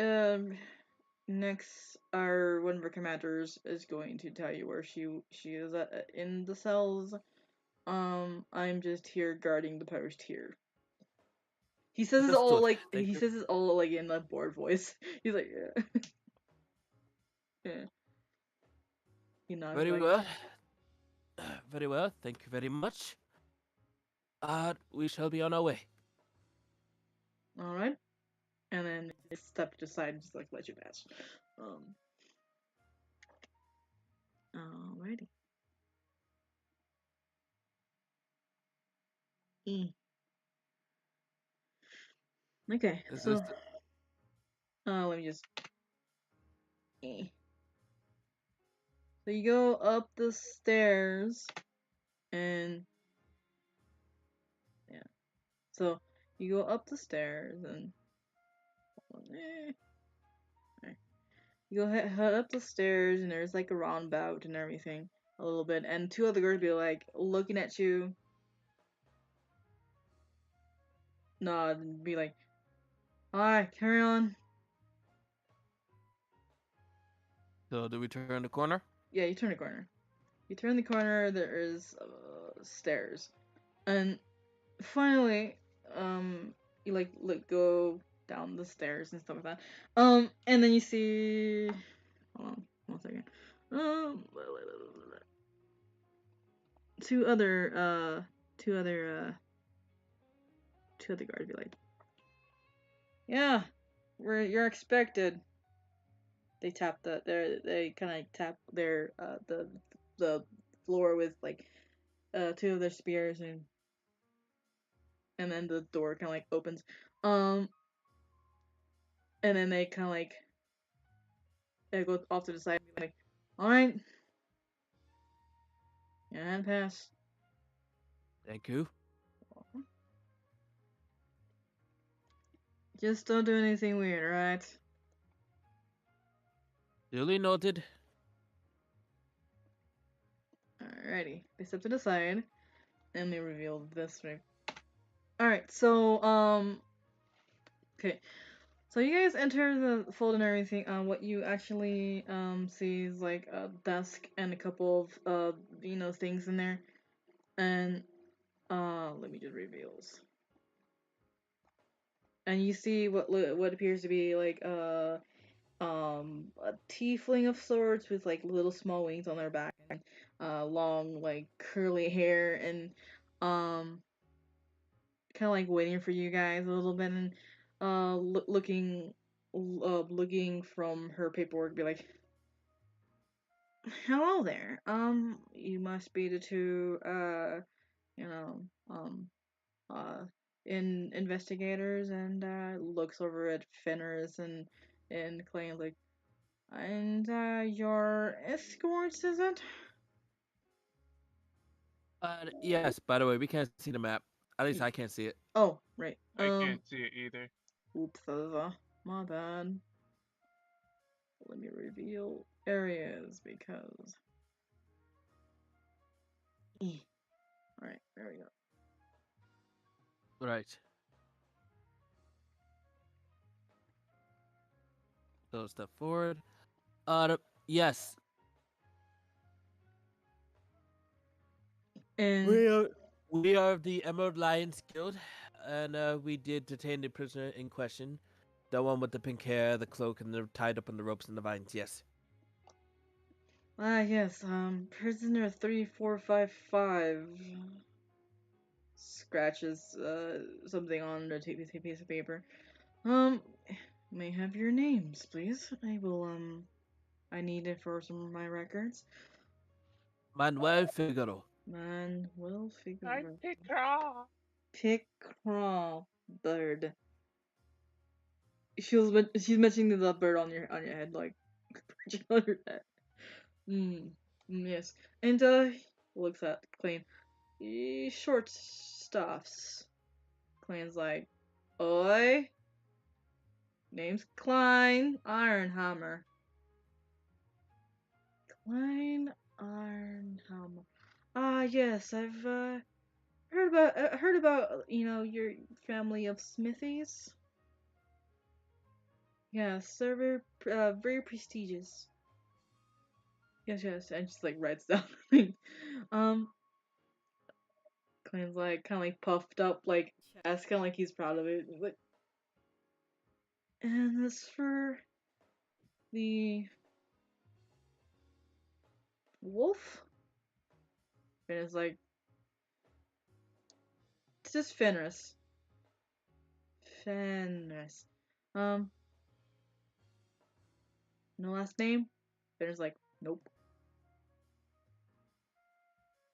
next, our one of our commanders is going to tell you where she is at, in the cells. I'm just here guarding the post here. He says it all Understood. like Thank he you. says it all like in a bored voice. He's like, yeah, yeah. You know, Very like, well. Very well. Thank you very much. We shall be on our way. all right, and then he stepped to the side and just like let you pass. Alrighty. E. Okay, Is so this let me just. Eh. So you go up the stairs, and yeah. So you go up the stairs, and you go head up the stairs, and there's like a roundabout and everything a little bit, and two other girls be like looking at you. nod and be like, "Alright, carry on." So do we turn the corner? Yeah, you turn a corner. You turn the corner. There is stairs, and finally, you like go down the stairs and stuff like that. And then you see. Hold on, 1 second. Um, two other two other guards be like, "Yeah, you're expected." They tap they kind of tap their the floor with like two of their spears, and then the door kind of like opens. Um, and then they kind of like they go off to the side and be like, "All right, and pass." Thank you. Just don't do anything weird, right? Duly noted. Alrighty. They step to the side, and they reveal this ring. Alright, so, okay. So you guys enter the fold and everything. What you actually, see is, like, a desk and a couple of, things in there. And, let me just reveals. And you see what appears to be, like, a tiefling of sorts with like little small wings on their back and long like curly hair and um kind of like waiting for you guys a little bit and looking from her paperwork be like, "Hello there, you must be the two you know uh investigators," and looks over at Fenris and claims like, "And your escorts, is it?" Yes, by the way, we can't see the map. At least I can't see it. Oh, right. I can't see it either. Oops, my bad. Let me reveal areas because. Alright, there we go. Right. So step forward. Yes. And We are the Emerald Lions Guild, and we did detain the prisoner in question, the one with the pink hair, the cloak, and the tied up on the ropes and the vines. Yes. yes, prisoner 3455 scratches something on the piece of paper. Um, may I have your names, please? I need it for some of my records. Manuel Figaro. Man, will figure I out. pick her. Pick bird. She's mentioning the bird on your head, like on your head. Yes. And looks at Clean. Short stuffs. Clean's like, "Oi, name's Klein Ironhammer." Klein Ironhammer. Ah, yes, I've heard about your family of smithies. Yes, they're very prestigious. Yes, yes, and just like writes down. um, Clan's like kind of like puffed up, like chest, kind of like he's proud of it. Like, and as for the wolf, and it's like, it's just Fenris. Fenris. Um, no last name. Fenris like, nope.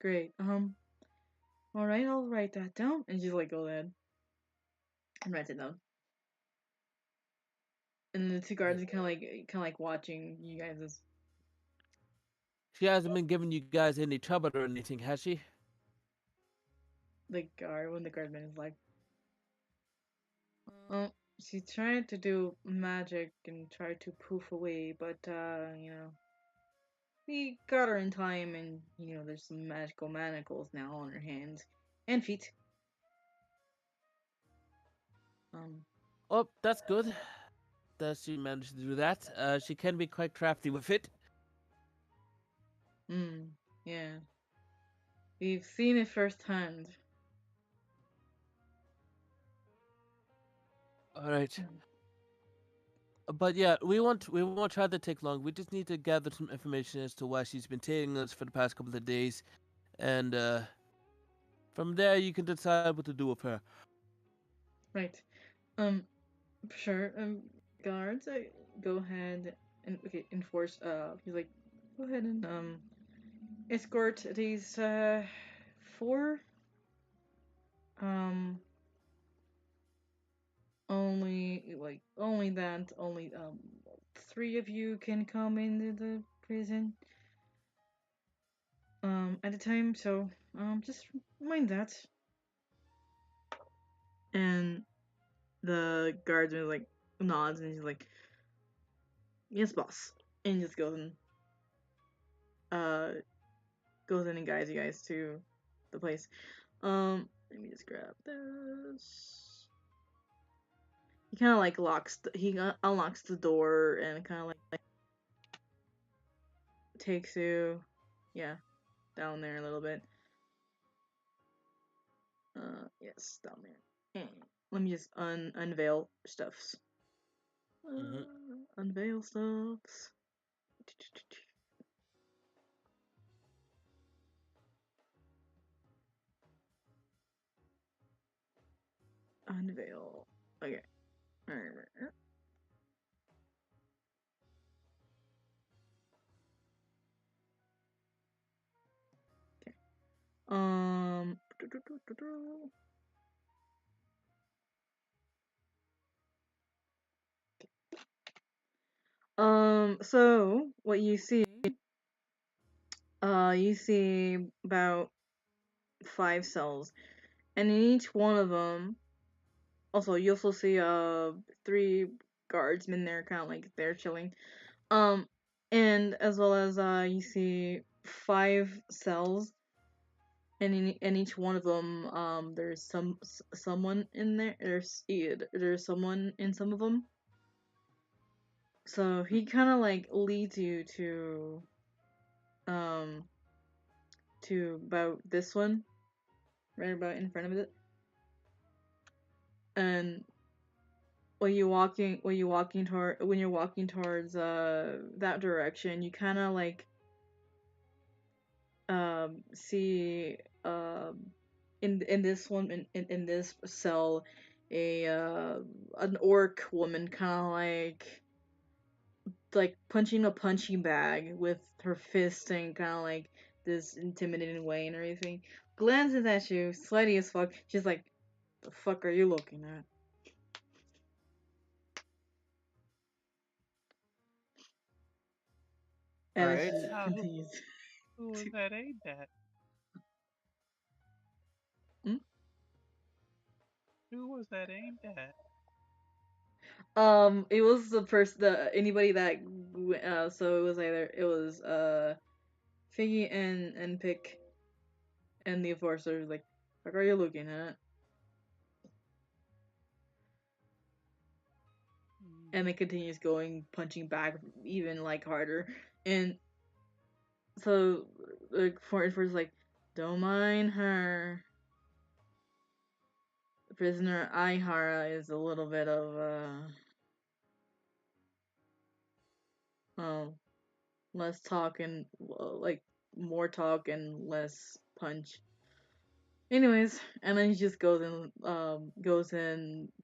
Great. All right, I'll write that down. And she's like, go ahead and write it down. And the two guards are kind of like watching you guys as She hasn't been giving you guys any trouble or anything, has she? when the guardman is like, "Well, she tried to do magic and tried to poof away, but we got her in time, and there's some magical manacles now on her hands and feet." Oh, that's good. That she managed to do that. She can be quite crafty with it. Yeah. We've seen it firsthand. All right. But yeah, we won't try to take long. We just need to gather some information as to why she's been tailing us for the past couple of days, and from there you can decide what to do with her. Right. Sure. Guards, go ahead and enforce. He's like, go ahead and escort these four. Um, only three of you can come into the prison at a time. So just mind that. And the guardsman like nods and he's like, yes, boss, and just uh goes in and guides you guys to the place. Let me just grab this. He kind of like unlocks the door and kind of like takes you, yeah, down there a little bit. Yes, down there. Let me just unveil stuffs. Unveil stuffs. Unveil. Okay. Okay. So what you see, you see about 5 cells, and in each one of them, also you also see 3 guardsmen there, kind of like they're chilling. And as well as you see 5 cells, and in each one of them, there's someone in there. There's someone in some of them. So he kind of like leads you to about this one, right about in front of it. And when you're walking towards that direction, you kind of like see in this one in this cell a an orc woman kind of like punching a punching bag with her fist and kind of like this intimidating way and everything. Glances at you, sweaty as fuck. She's like, "The fuck are you looking at?" And then Alright. she continues. Who was that aimed at? Hmm? Who was that aimed at? It was anybody that so it was Figgy and Pick and the enforcer was like, "What are you looking at?" And it continues going, punching back even like harder. And so like enforcer's like, "Don't mind her. Prisoner Aihara is a little bit of oh, less talk and like more talk and less punch." Anyways, and then he just goes in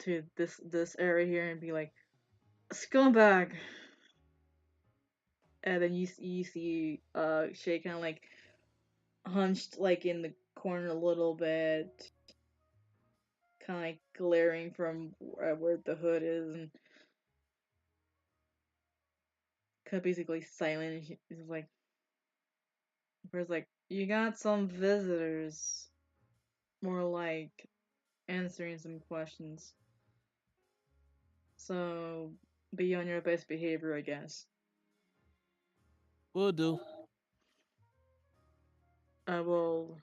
to this area here and be like, "Scumbag." And then you see Shay kind of like hunched like in the corner a little bit, kind of like glaring from where the hood is, and kind of basically silent. And he's like, where's like, "You got some visitors," more like answering some questions. So be on your best behavior, I guess. Will do. I will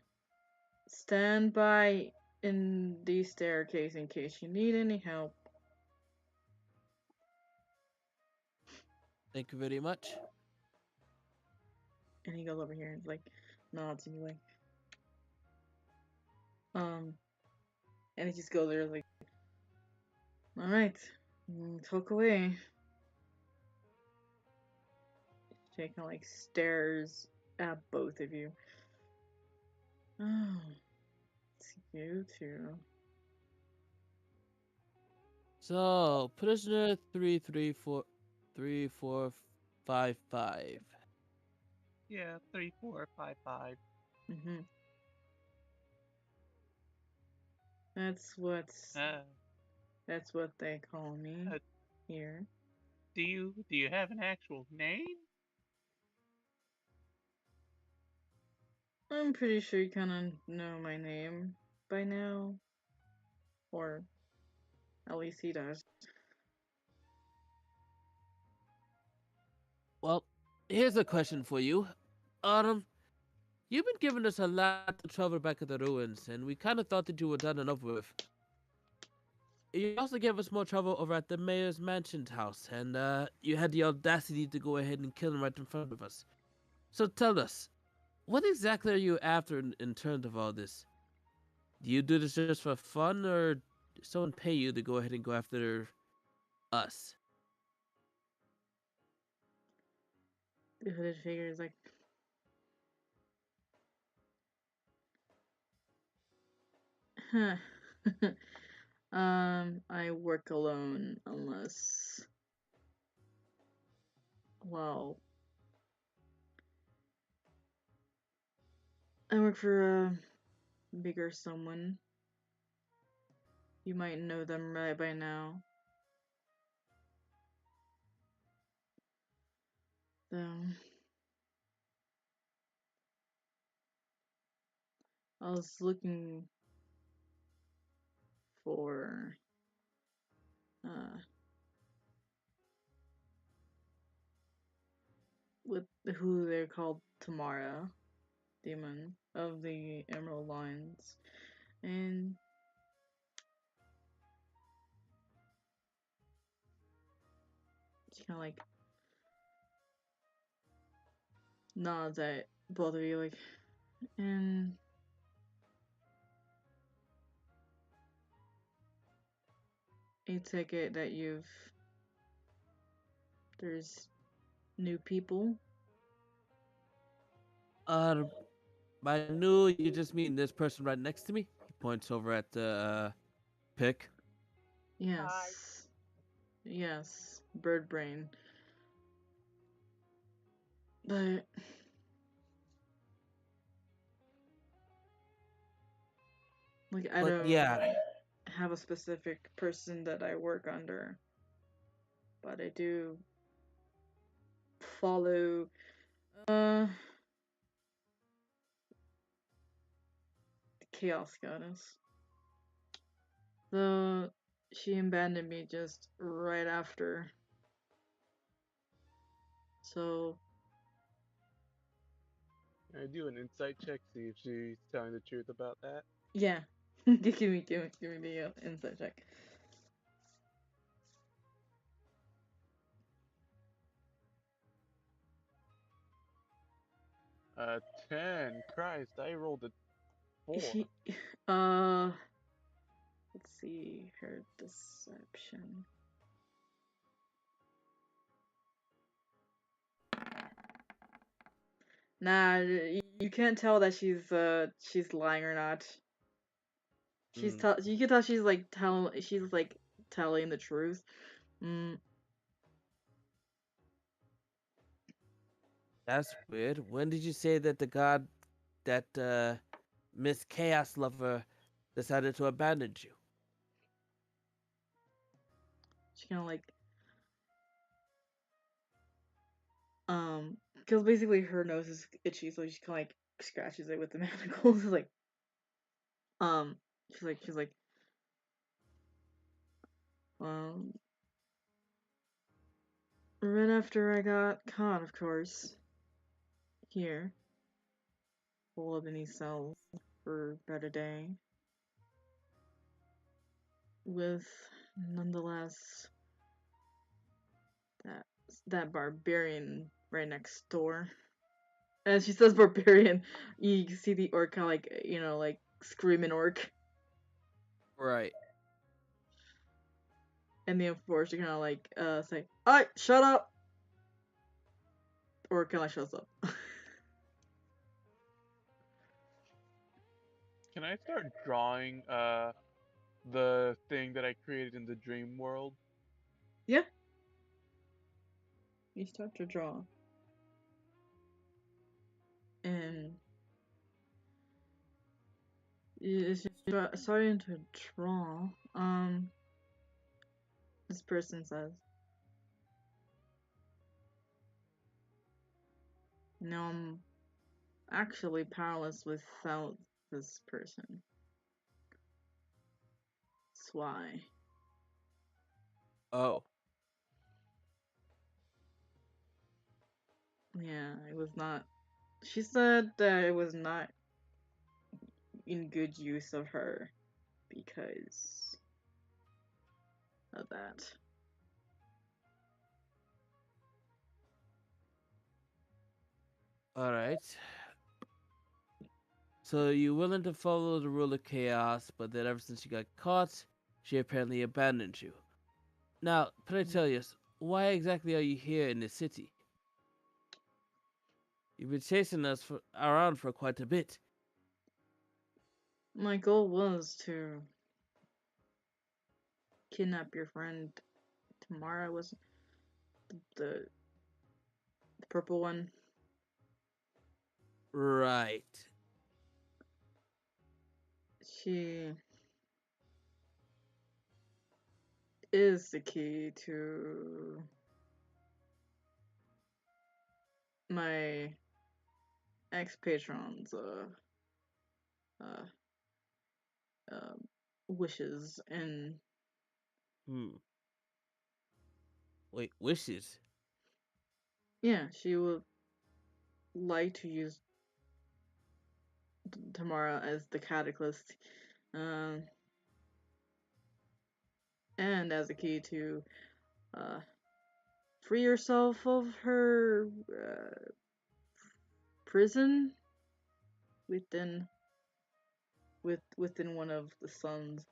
stand by in the staircase in case you need any help. Thank you very much. And he goes over here and like nods and like and he just goes there like, all right, talk away. She kind of like stares at both of you. Oh, it's you two. So, prisoner 3345455. Yeah, 3455. Mm-hmm. That's what Uh, they call me uh, here. do you have an actual name? I'm pretty sure you kind of know my name by now, or at least he does. Well, here's a question for you. Autumn, you've been giving us a lot of trouble back at the ruins, and we kind of thought that you were done enough with. You also gave us more trouble over at the mayor's mansion's house, and you had the audacity to go ahead and kill him right in front of us. So tell us, what exactly are you after in terms of all this? Do you do this just for fun, or did someone pay you to go ahead and go after us? The hooded figure is like, huh. I work alone unless, well, I work for a bigger someone. You might know them right by now. So, I was looking for, uh, with who they're called Tamara, demon of the Emerald Lines, and she kind of like nods at both of you, like, and I take it that there's new people. Uh, by new, you just mean this person right next to me? He points over at the pick. Hi. Yes, yes, bird brain, but like I But don't yeah, have a specific person that I work under, but I do follow uh the chaos goddess. So she abandoned me just right after. So I do an insight check, see if she's telling the truth about that. yeah, give me the insight check. 10. Christ, I rolled a 4. He, uh, let's see her deception. Nah, you can't tell that she's lying or not. You can tell she's like telling the truth. Mm, that's weird. When did you say that the god, that Miss Chaos Lover, decided to abandon you? she kind of like because basically her nose is itchy, so she kind of like scratches it with the manacles. Like um, she's like um, right after I got caught, of course, here, full of these cells for about a day, with nonetheless that that barbarian right next door. As she says barbarian, you see the orc kind of like, like screaming orc. Right. And the enforcer kind of like say, "Alright, shut up!" Or kind of shuts up. Can I start drawing the thing that I created in the dream world? Yeah. You start to draw. And as you're starting to draw, this person says, "No, I'm actually powerless without this person. That's why." Oh. Yeah, it was not. She said that it was not in good use of her because of that. All right. So you're willing to follow the rule of chaos, but then ever since you got caught, she apparently abandoned you. Now, Pretelius, why exactly are you here in the city? You've been chasing us around for quite a bit. My goal was to kidnap your friend. Tamara was the purple one. Right. She is the key to my ex-patron's uh, uh, wishes, and Hmm. Wait, wishes? yeah, she would like to use Tamara as the catalyst, um, and as a key to uh, free herself of her prison within within one of the sons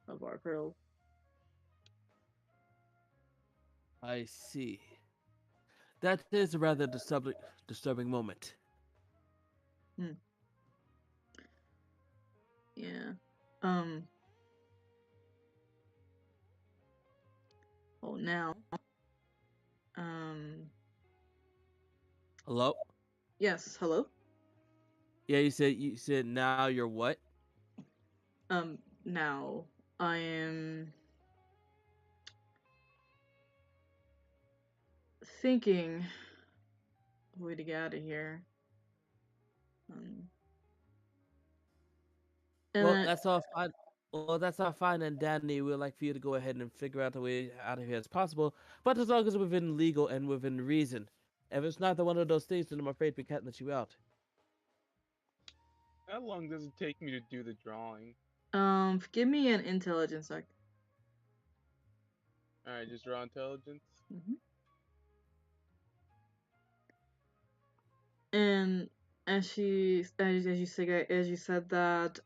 of Varkaril. I see. That is a rather disturbing moment. Hmm. Yeah. Um. Well, now. Um. Hello? Yes. Hello. Yeah, you said now you're what? Now I am thinking a way to get out of here. Um. And Well, that's all fine. Well, that's all fine and dandy. We'd like for you to go ahead and figure out a way out of here as possible, but as long as within legal and within reason. If it's neither one of those things, then I'm afraid we can't let you out. How long does it take me to do the drawing? give me an intelligence check. Alright, just raw intelligence. Mm-hmm. And as you said that,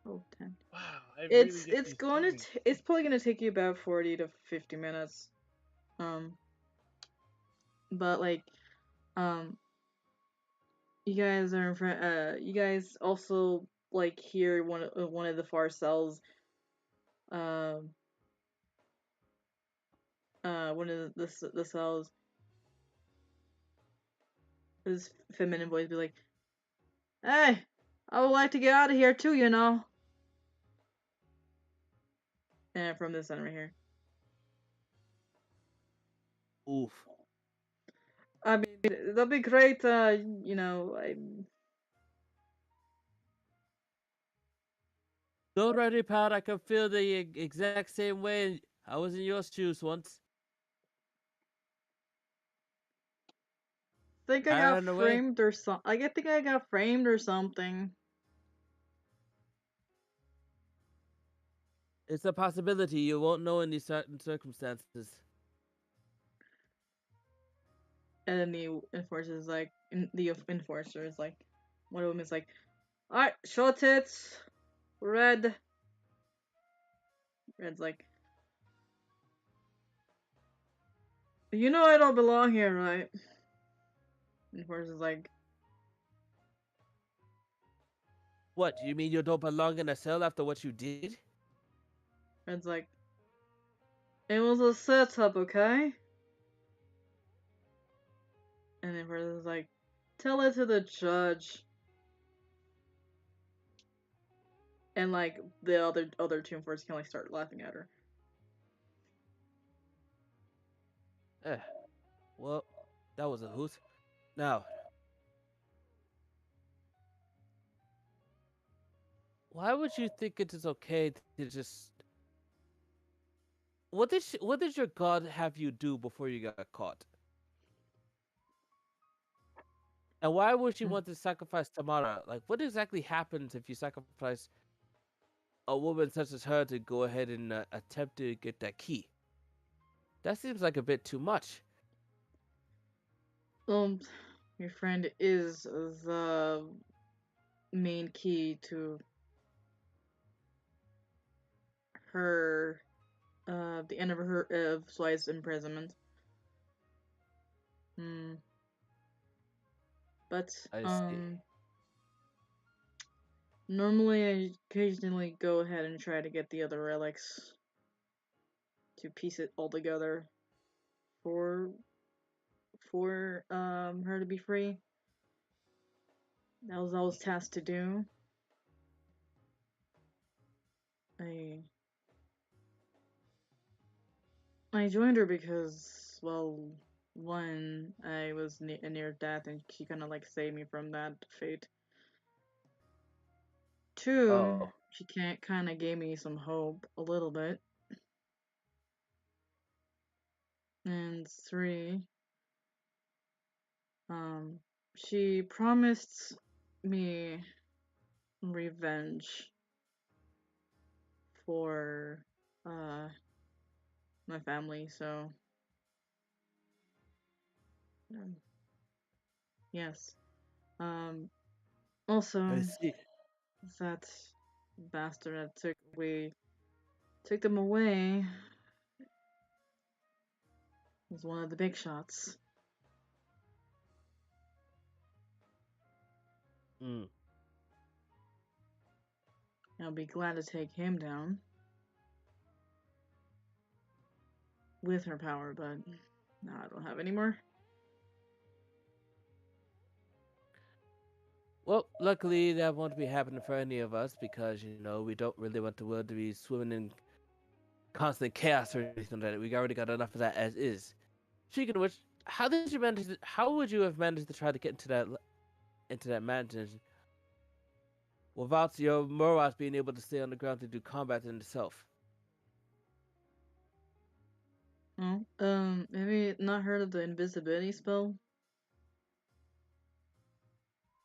oh, 10. Wow, I really get It's these going to things. it's probably gonna take you about 40 to 50 minutes. Um, but like, um, you guys are in front. You guys also like hear one of the far cells. Um, one of the cells. His feminine voice be like, "Hey, I would like to get out of here too, you know." And from this end right here. Oof. I mean, that'd be great. Don't worry, pal. I can feel the exact same way. I was in your shoes once. think I I got ran away. framed or something. I think I got framed or something. It's a possibility. You won't know in these certain circumstances. And then the enforcer is like, one of them is like, alright, short tits, red. Red's like, you know I don't belong here, right? Enforcer's like, What, you mean you don't belong in a cell after what you did? Red's like, it was a setup, okay? And Enforcer's like, tell it to the judge. And like the other two enforcers can like start laughing at her. Well, that was a hoot. Now, why would you think it is okay to just... What did your god have you do before you got caught? And why would you want to sacrifice Tamara? Like, what exactly happens if you sacrifice a woman such as her to go ahead and attempt to get that key? That seems like a bit too much. Your friend is the main key to her, the end of Swy's imprisonment. But, I see. normally I occasionally go ahead and try to get the other relics to piece it all together for her to be free. That was all I was tasked to do. I joined her because, well, one, I was near death and she kind of like saved me from that fate. Two, she kind of gave me some hope a little bit. And three, she promised me revenge for my family, so yes. Also, I see. that bastard that took them away was one of the big shots. I'll be glad to take him down with her power, but now I don't have any more. Well, luckily that won't be happening for any of us because, we don't really want the world to be swimming in constant chaos or anything like that. We already got enough of that as is. Speaking of which, how would you have managed to try to get into that mountain without your Moras being able to stay on the ground to do combat in itself? Oh, have you not heard of the invisibility spell?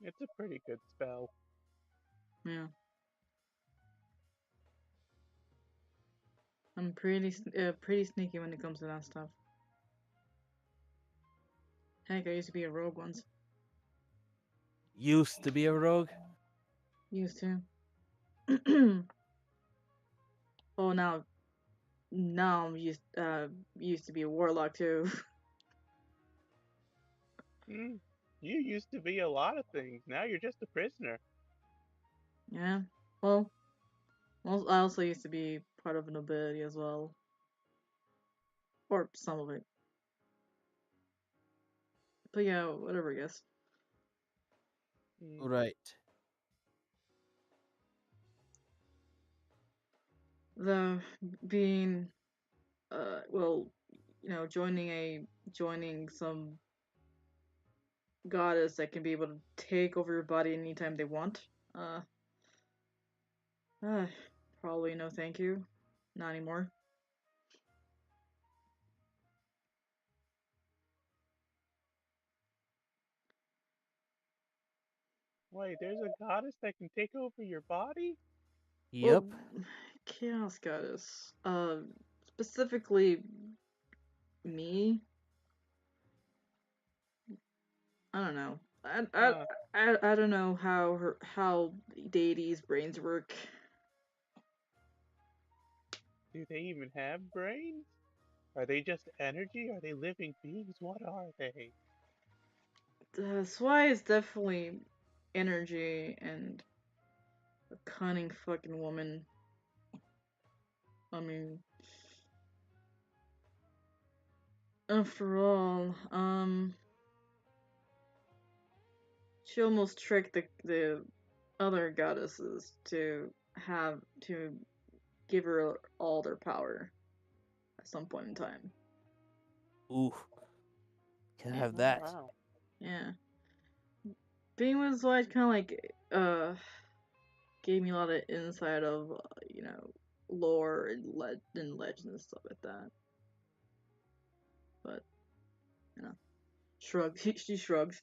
It's a pretty good spell. Yeah. I'm pretty sneaky when it comes to that stuff. Heck, I used to be a rogue once. Used to be a rogue? Used to. Oh, now I'm used to be a warlock too. You used to be a lot of things. Now you're just a prisoner. Yeah. Well, I also used to be part of a nobility as well. Or some of it. But yeah, whatever, I guess. Right. The being, well, joining some goddess that can be able to take over your body anytime they want. Probably no thank you. Not anymore. Wait, there's a goddess that can take over your body? Yep. Well, Chaos Goddess. Specifically me. I don't know. Uh, I don't know how deities' brains work. do they even have brains? Are they just energy? Are they living beings? What are they? Swai is definitely energy and a cunning fucking woman. I mean, after all, she almost tricked the other goddesses to give her all their power at some point in time. Ooh, can I Yeah. have Oh, that? wow. Yeah. Being with Dwight kind of like gave me a lot of insight of lore and legends and stuff like that. But shrugs. She shrugs.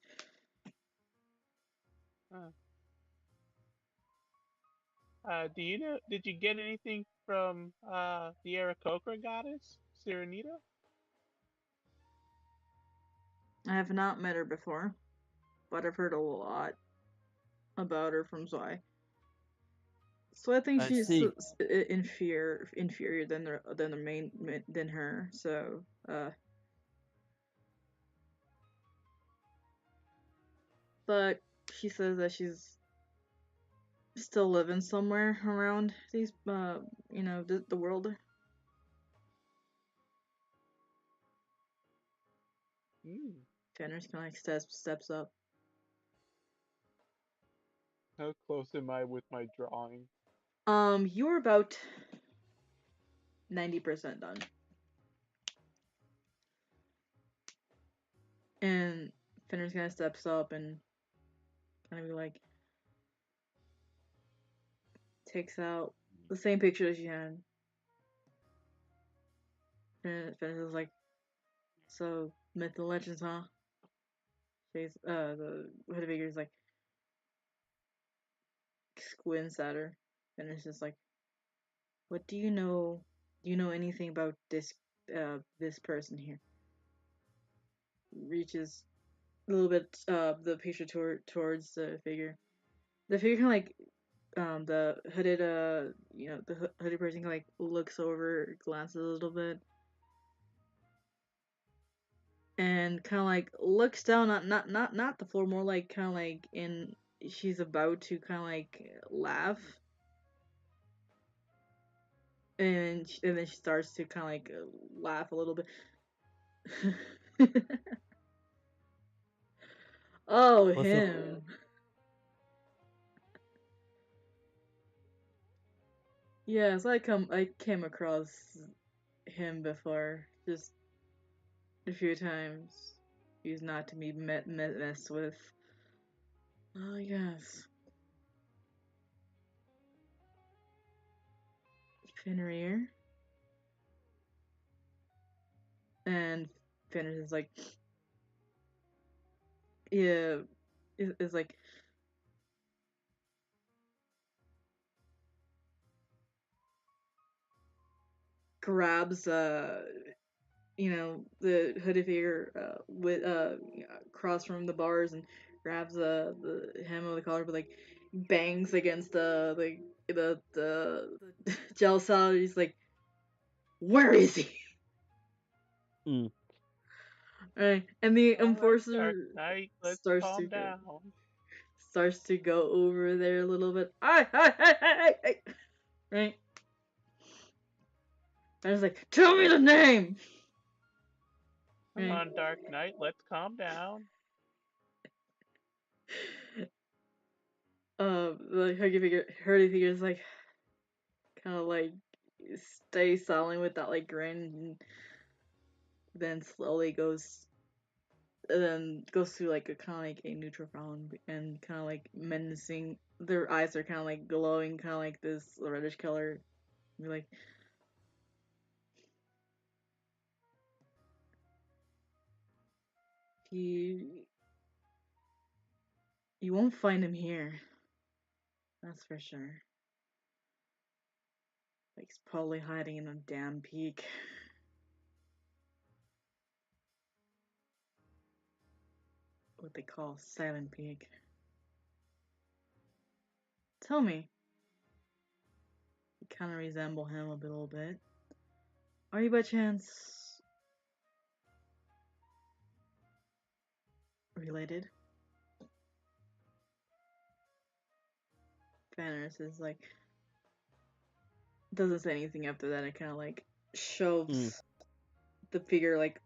Uh, do you know? Did you get anything from the Aarakocra goddess, Sirenita? I have not met her before, but I've heard a lot about her from Zoi. So I think I she's see. inferior than the main than her. So but she says that she's still living somewhere around these the world. Hmm. Fenris kind of like steps up. How close am I with my drawing? You're about 90% done. And Fenris kind of steps up and kind of like takes out the same picture that she had. And Fenris is like, so myth and legends, huh? She's the hooded figure is like squints at her, and it's just like, what do you know? Do you know anything about this person here? Reaches a little bit the picture towards the figure. The figure kind of like the hooded the hooded person like looks over, glances a little bit, and kind of like looks down, not the floor, more like kind of like in she's about to kind of like laugh, and then she starts to kind of like laugh a little bit. Oh, What's the? him. Yes, I came across him before, just a few times. He's not to be messed with. Oh yes, Fenrir. And Fenrir is like, yeah, is like, grabs the hooded figure with across from the bars and grabs the hem of the collar, but like bangs against the gel cell. He's like, where is he? Mm. Right, and the All right, Dark enforcer Knight, let's starts to calm go down. over there a little bit. Hey. Right, I was like, tell me the name. Come Right. on, Dark Knight, let's calm down. The Hurdy figure is like kind of like stay silent with that like grin, and then slowly goes through like a kind of like a neutral frown and kind of like menacing. Their eyes are kind of like glowing, kind of like this reddish color. You're like, you you won't find him here. That's for sure. Like he's probably hiding in a damn peak. what they call silent peak. Tell me, you kind of resemble him a little bit. Are you by chance related? Fanners is like doesn't say anything after that. It kind of like shoves the figure like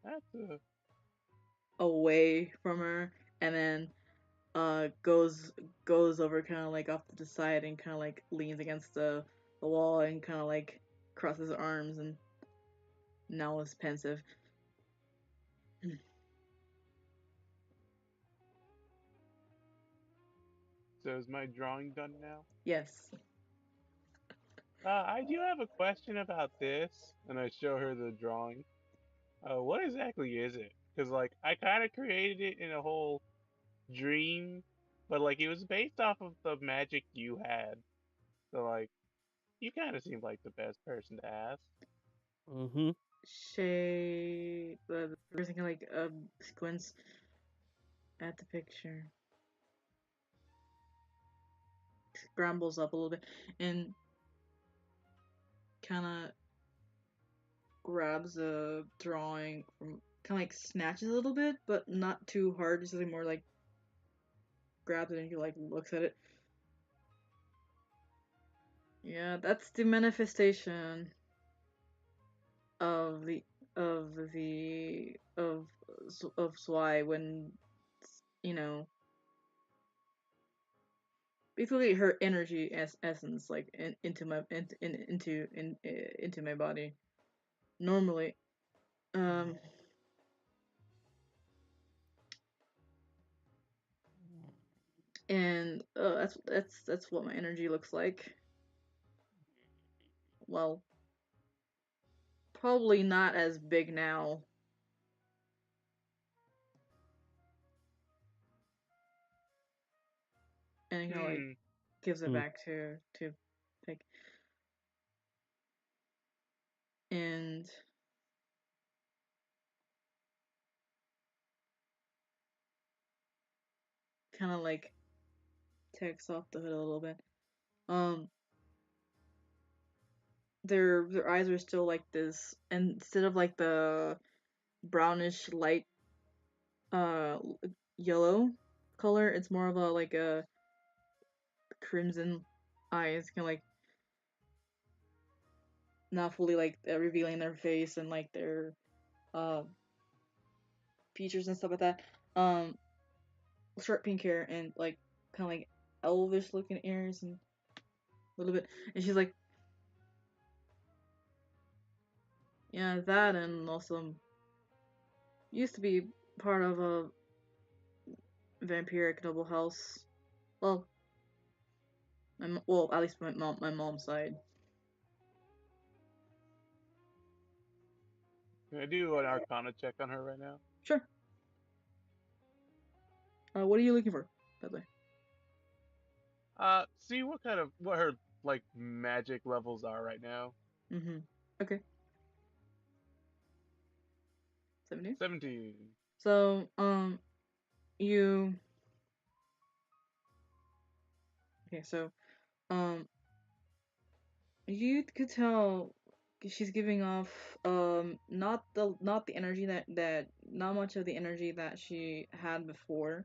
away from her, and then goes over kind of like off to the side and kind of like leans against the wall and kind of like crosses his arms and now is pensive. So is my drawing done now? Yes. I do have a question about this, and I show her the drawing. What exactly is it? Because like I kind of created it in a whole dream, but like it was based off of the magic you had. So like you kind of seem like the best person to ask. Mm-hmm. Shay, the person kind of like squints at the picture, scrambles up a little bit, and kind of grabs a drawing from, kind of like snatches a little bit, but not too hard, just something more like grabs it and he like looks at it. Yeah, that's the manifestation of the of Zwei when, you know, basically her energy essence like into my into my body normally. And that's what my energy looks like. Well, probably not as big now. And he kind of like gives it back to Pig. And kind of like takes off the hood a little bit. Their eyes are still like this, and instead of like the brownish light yellow color, it's more of a like a crimson eyes, kind of like not fully like revealing their face and like their features and stuff like that. Short pink hair and like kind of like elvish looking ears and a little bit. And she's like, yeah, that, and also used to be part of a vampiric noble house. Well, at least my mom's side. Can I do an Arcana check on her right now? Sure. What are you looking for, by the way? See what her like magic levels are right now. Mm-hmm. Okay. 17? 17. So, you... Okay, so, you could tell she's giving off, not the energy not much of the energy that she had before,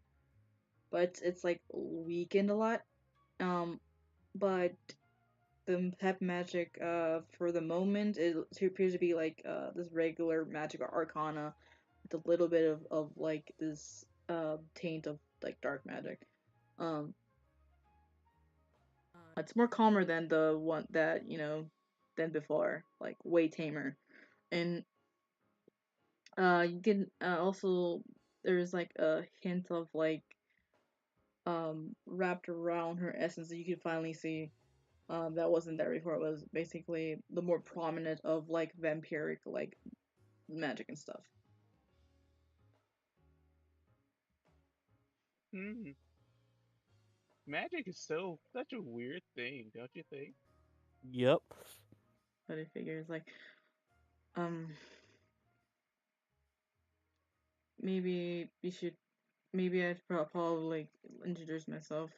but it's like weakened a lot. But the pep magic, for the moment, it appears to be like, this regular magic or arcana with a little bit of like this, taint of like dark magic. It's more calmer than the one that, than before, like way tamer. And, you can, also, there's like a hint of like, wrapped around her essence that you can finally see, that wasn't there before. It was basically the more prominent of like vampiric like magic and stuff. Hmm. Magic is such a weird thing, don't you think? Yep. But I figure it's like, maybe you should maybe I'd probably introduce myself.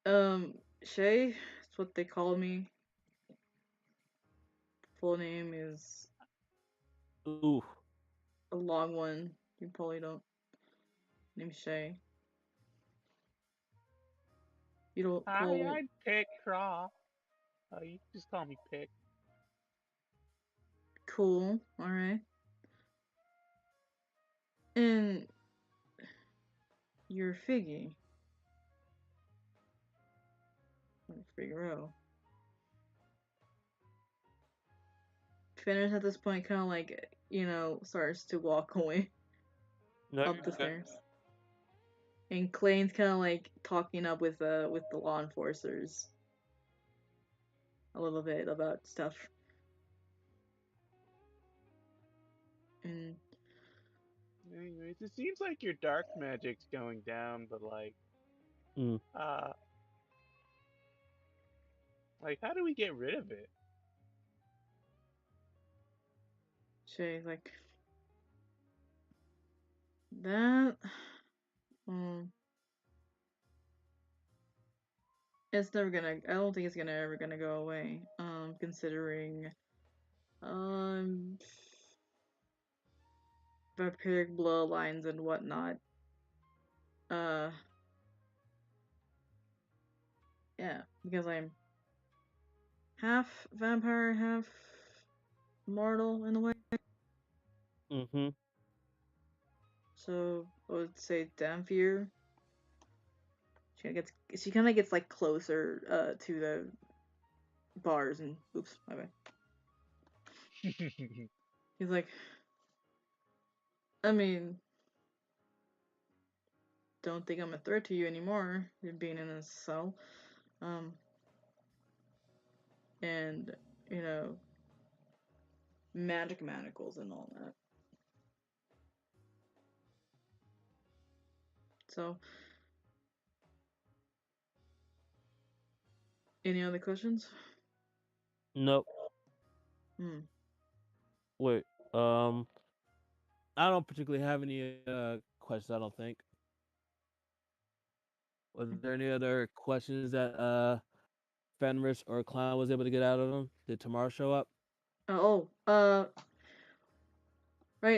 Shay, that's what they call me. Full name is Ooh. a long one. You probably don't. Name's Shay. You don't Hi, probably. I'm Pick Craw. You can just call me Pick. Cool. Alright. And you're Figgy. Figaro. Finish at this point kind of like, starts to walk away No, up the stairs. And Clayton's kind of like talking up with the law enforcers a little bit about stuff. And Anyways, it seems like your dark magic's going down, but Mm. how do we get rid of it? Shay's like, that, it's never gonna. I don't think it's ever gonna go away. Considering, vampiric bloodlines and whatnot. Uh, yeah, because I'm half vampire, half mortal in a way. Mm-hmm. So I would say Dampier. She kind of gets like closer to the bars and oops, my bad. He's like, I mean, don't think I'm a threat to you anymore. You're being in a cell, and you know, magic manacles and all that. So, any other questions? Nope. Hmm. Wait. I don't particularly have any questions. I don't think. Was there any other questions that Fenris or Clown was able to get out of them? Did Tamara show up? Oh, right.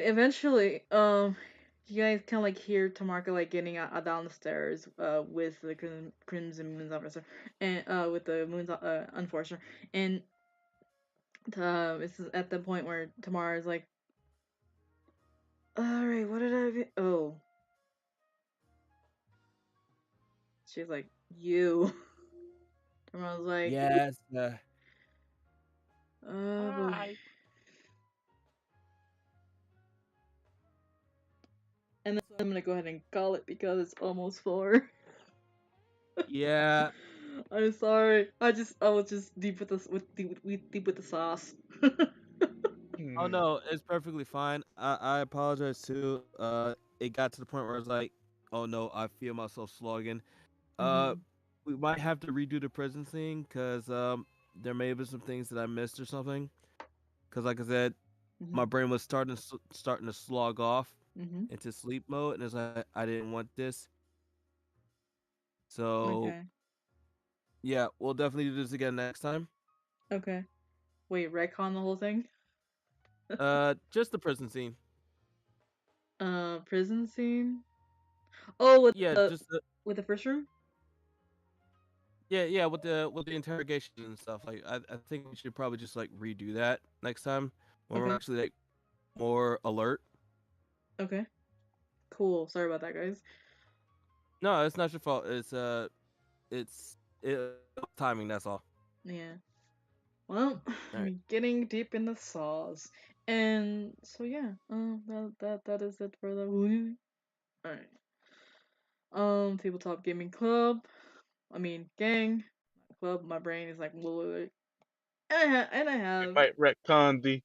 Eventually, you guys kind of like hear Tamarka like getting down the stairs, with the Crimson Moon's officer, and with the Moon's enforcer, and this is at the point where Tamara is like, "All right, what did I do?" Oh, she's like, "You." Tamara's like, Yes. "Oh boy." Hi. And then I'm gonna go ahead and call it because it's almost 4. Yeah. I'm sorry. I was just deep with deep with the sauce. Oh no, it's perfectly fine. I apologize too. It got to the point where I was like, oh no, I feel myself slogging. Mhm. We might have to redo the prison scene because there may have been some things that I missed or something. Because like I said, my Mhm. brain was starting to slog off Mhm. into sleep mode, and it's like I didn't want this. So Okay. yeah, we'll definitely do this again next time. Okay. Wait, retcon the whole thing? Just the prison scene. Prison scene? Oh, Yeah, just the with the first room? yeah with the interrogation and stuff. Like I think we should probably just like redo that next time when we're Okay. actually like more alert. Okay. Cool. Sorry about that, guys. No, it's not your fault. It's timing. That's all. Yeah. Well, All right. I'm getting deep in the sauce. And so yeah, that is it for the movie. Alright. Tabletop gaming club. I mean gang. Club, my brain is like and I We have might retcon the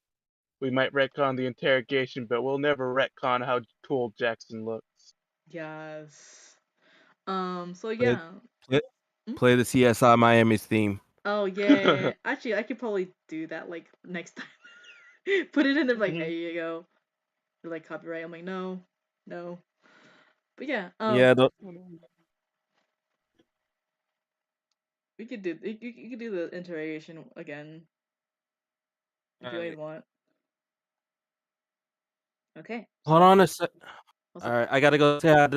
we might retcon the interrogation, but we'll never retcon how cool Jackson looks. yes. So Play, yeah. play, Hmm? play the CSI Miami's theme. Oh yeah. Actually, I could probably do that like next time. Put it in there like, hey, you go. Or like copyright. I'm like, no, no. But yeah, Yeah, we could do you could do the interrogation again if you guys alright. want. Okay, Hold so on a sec. what's All up? right, I gotta go say hi to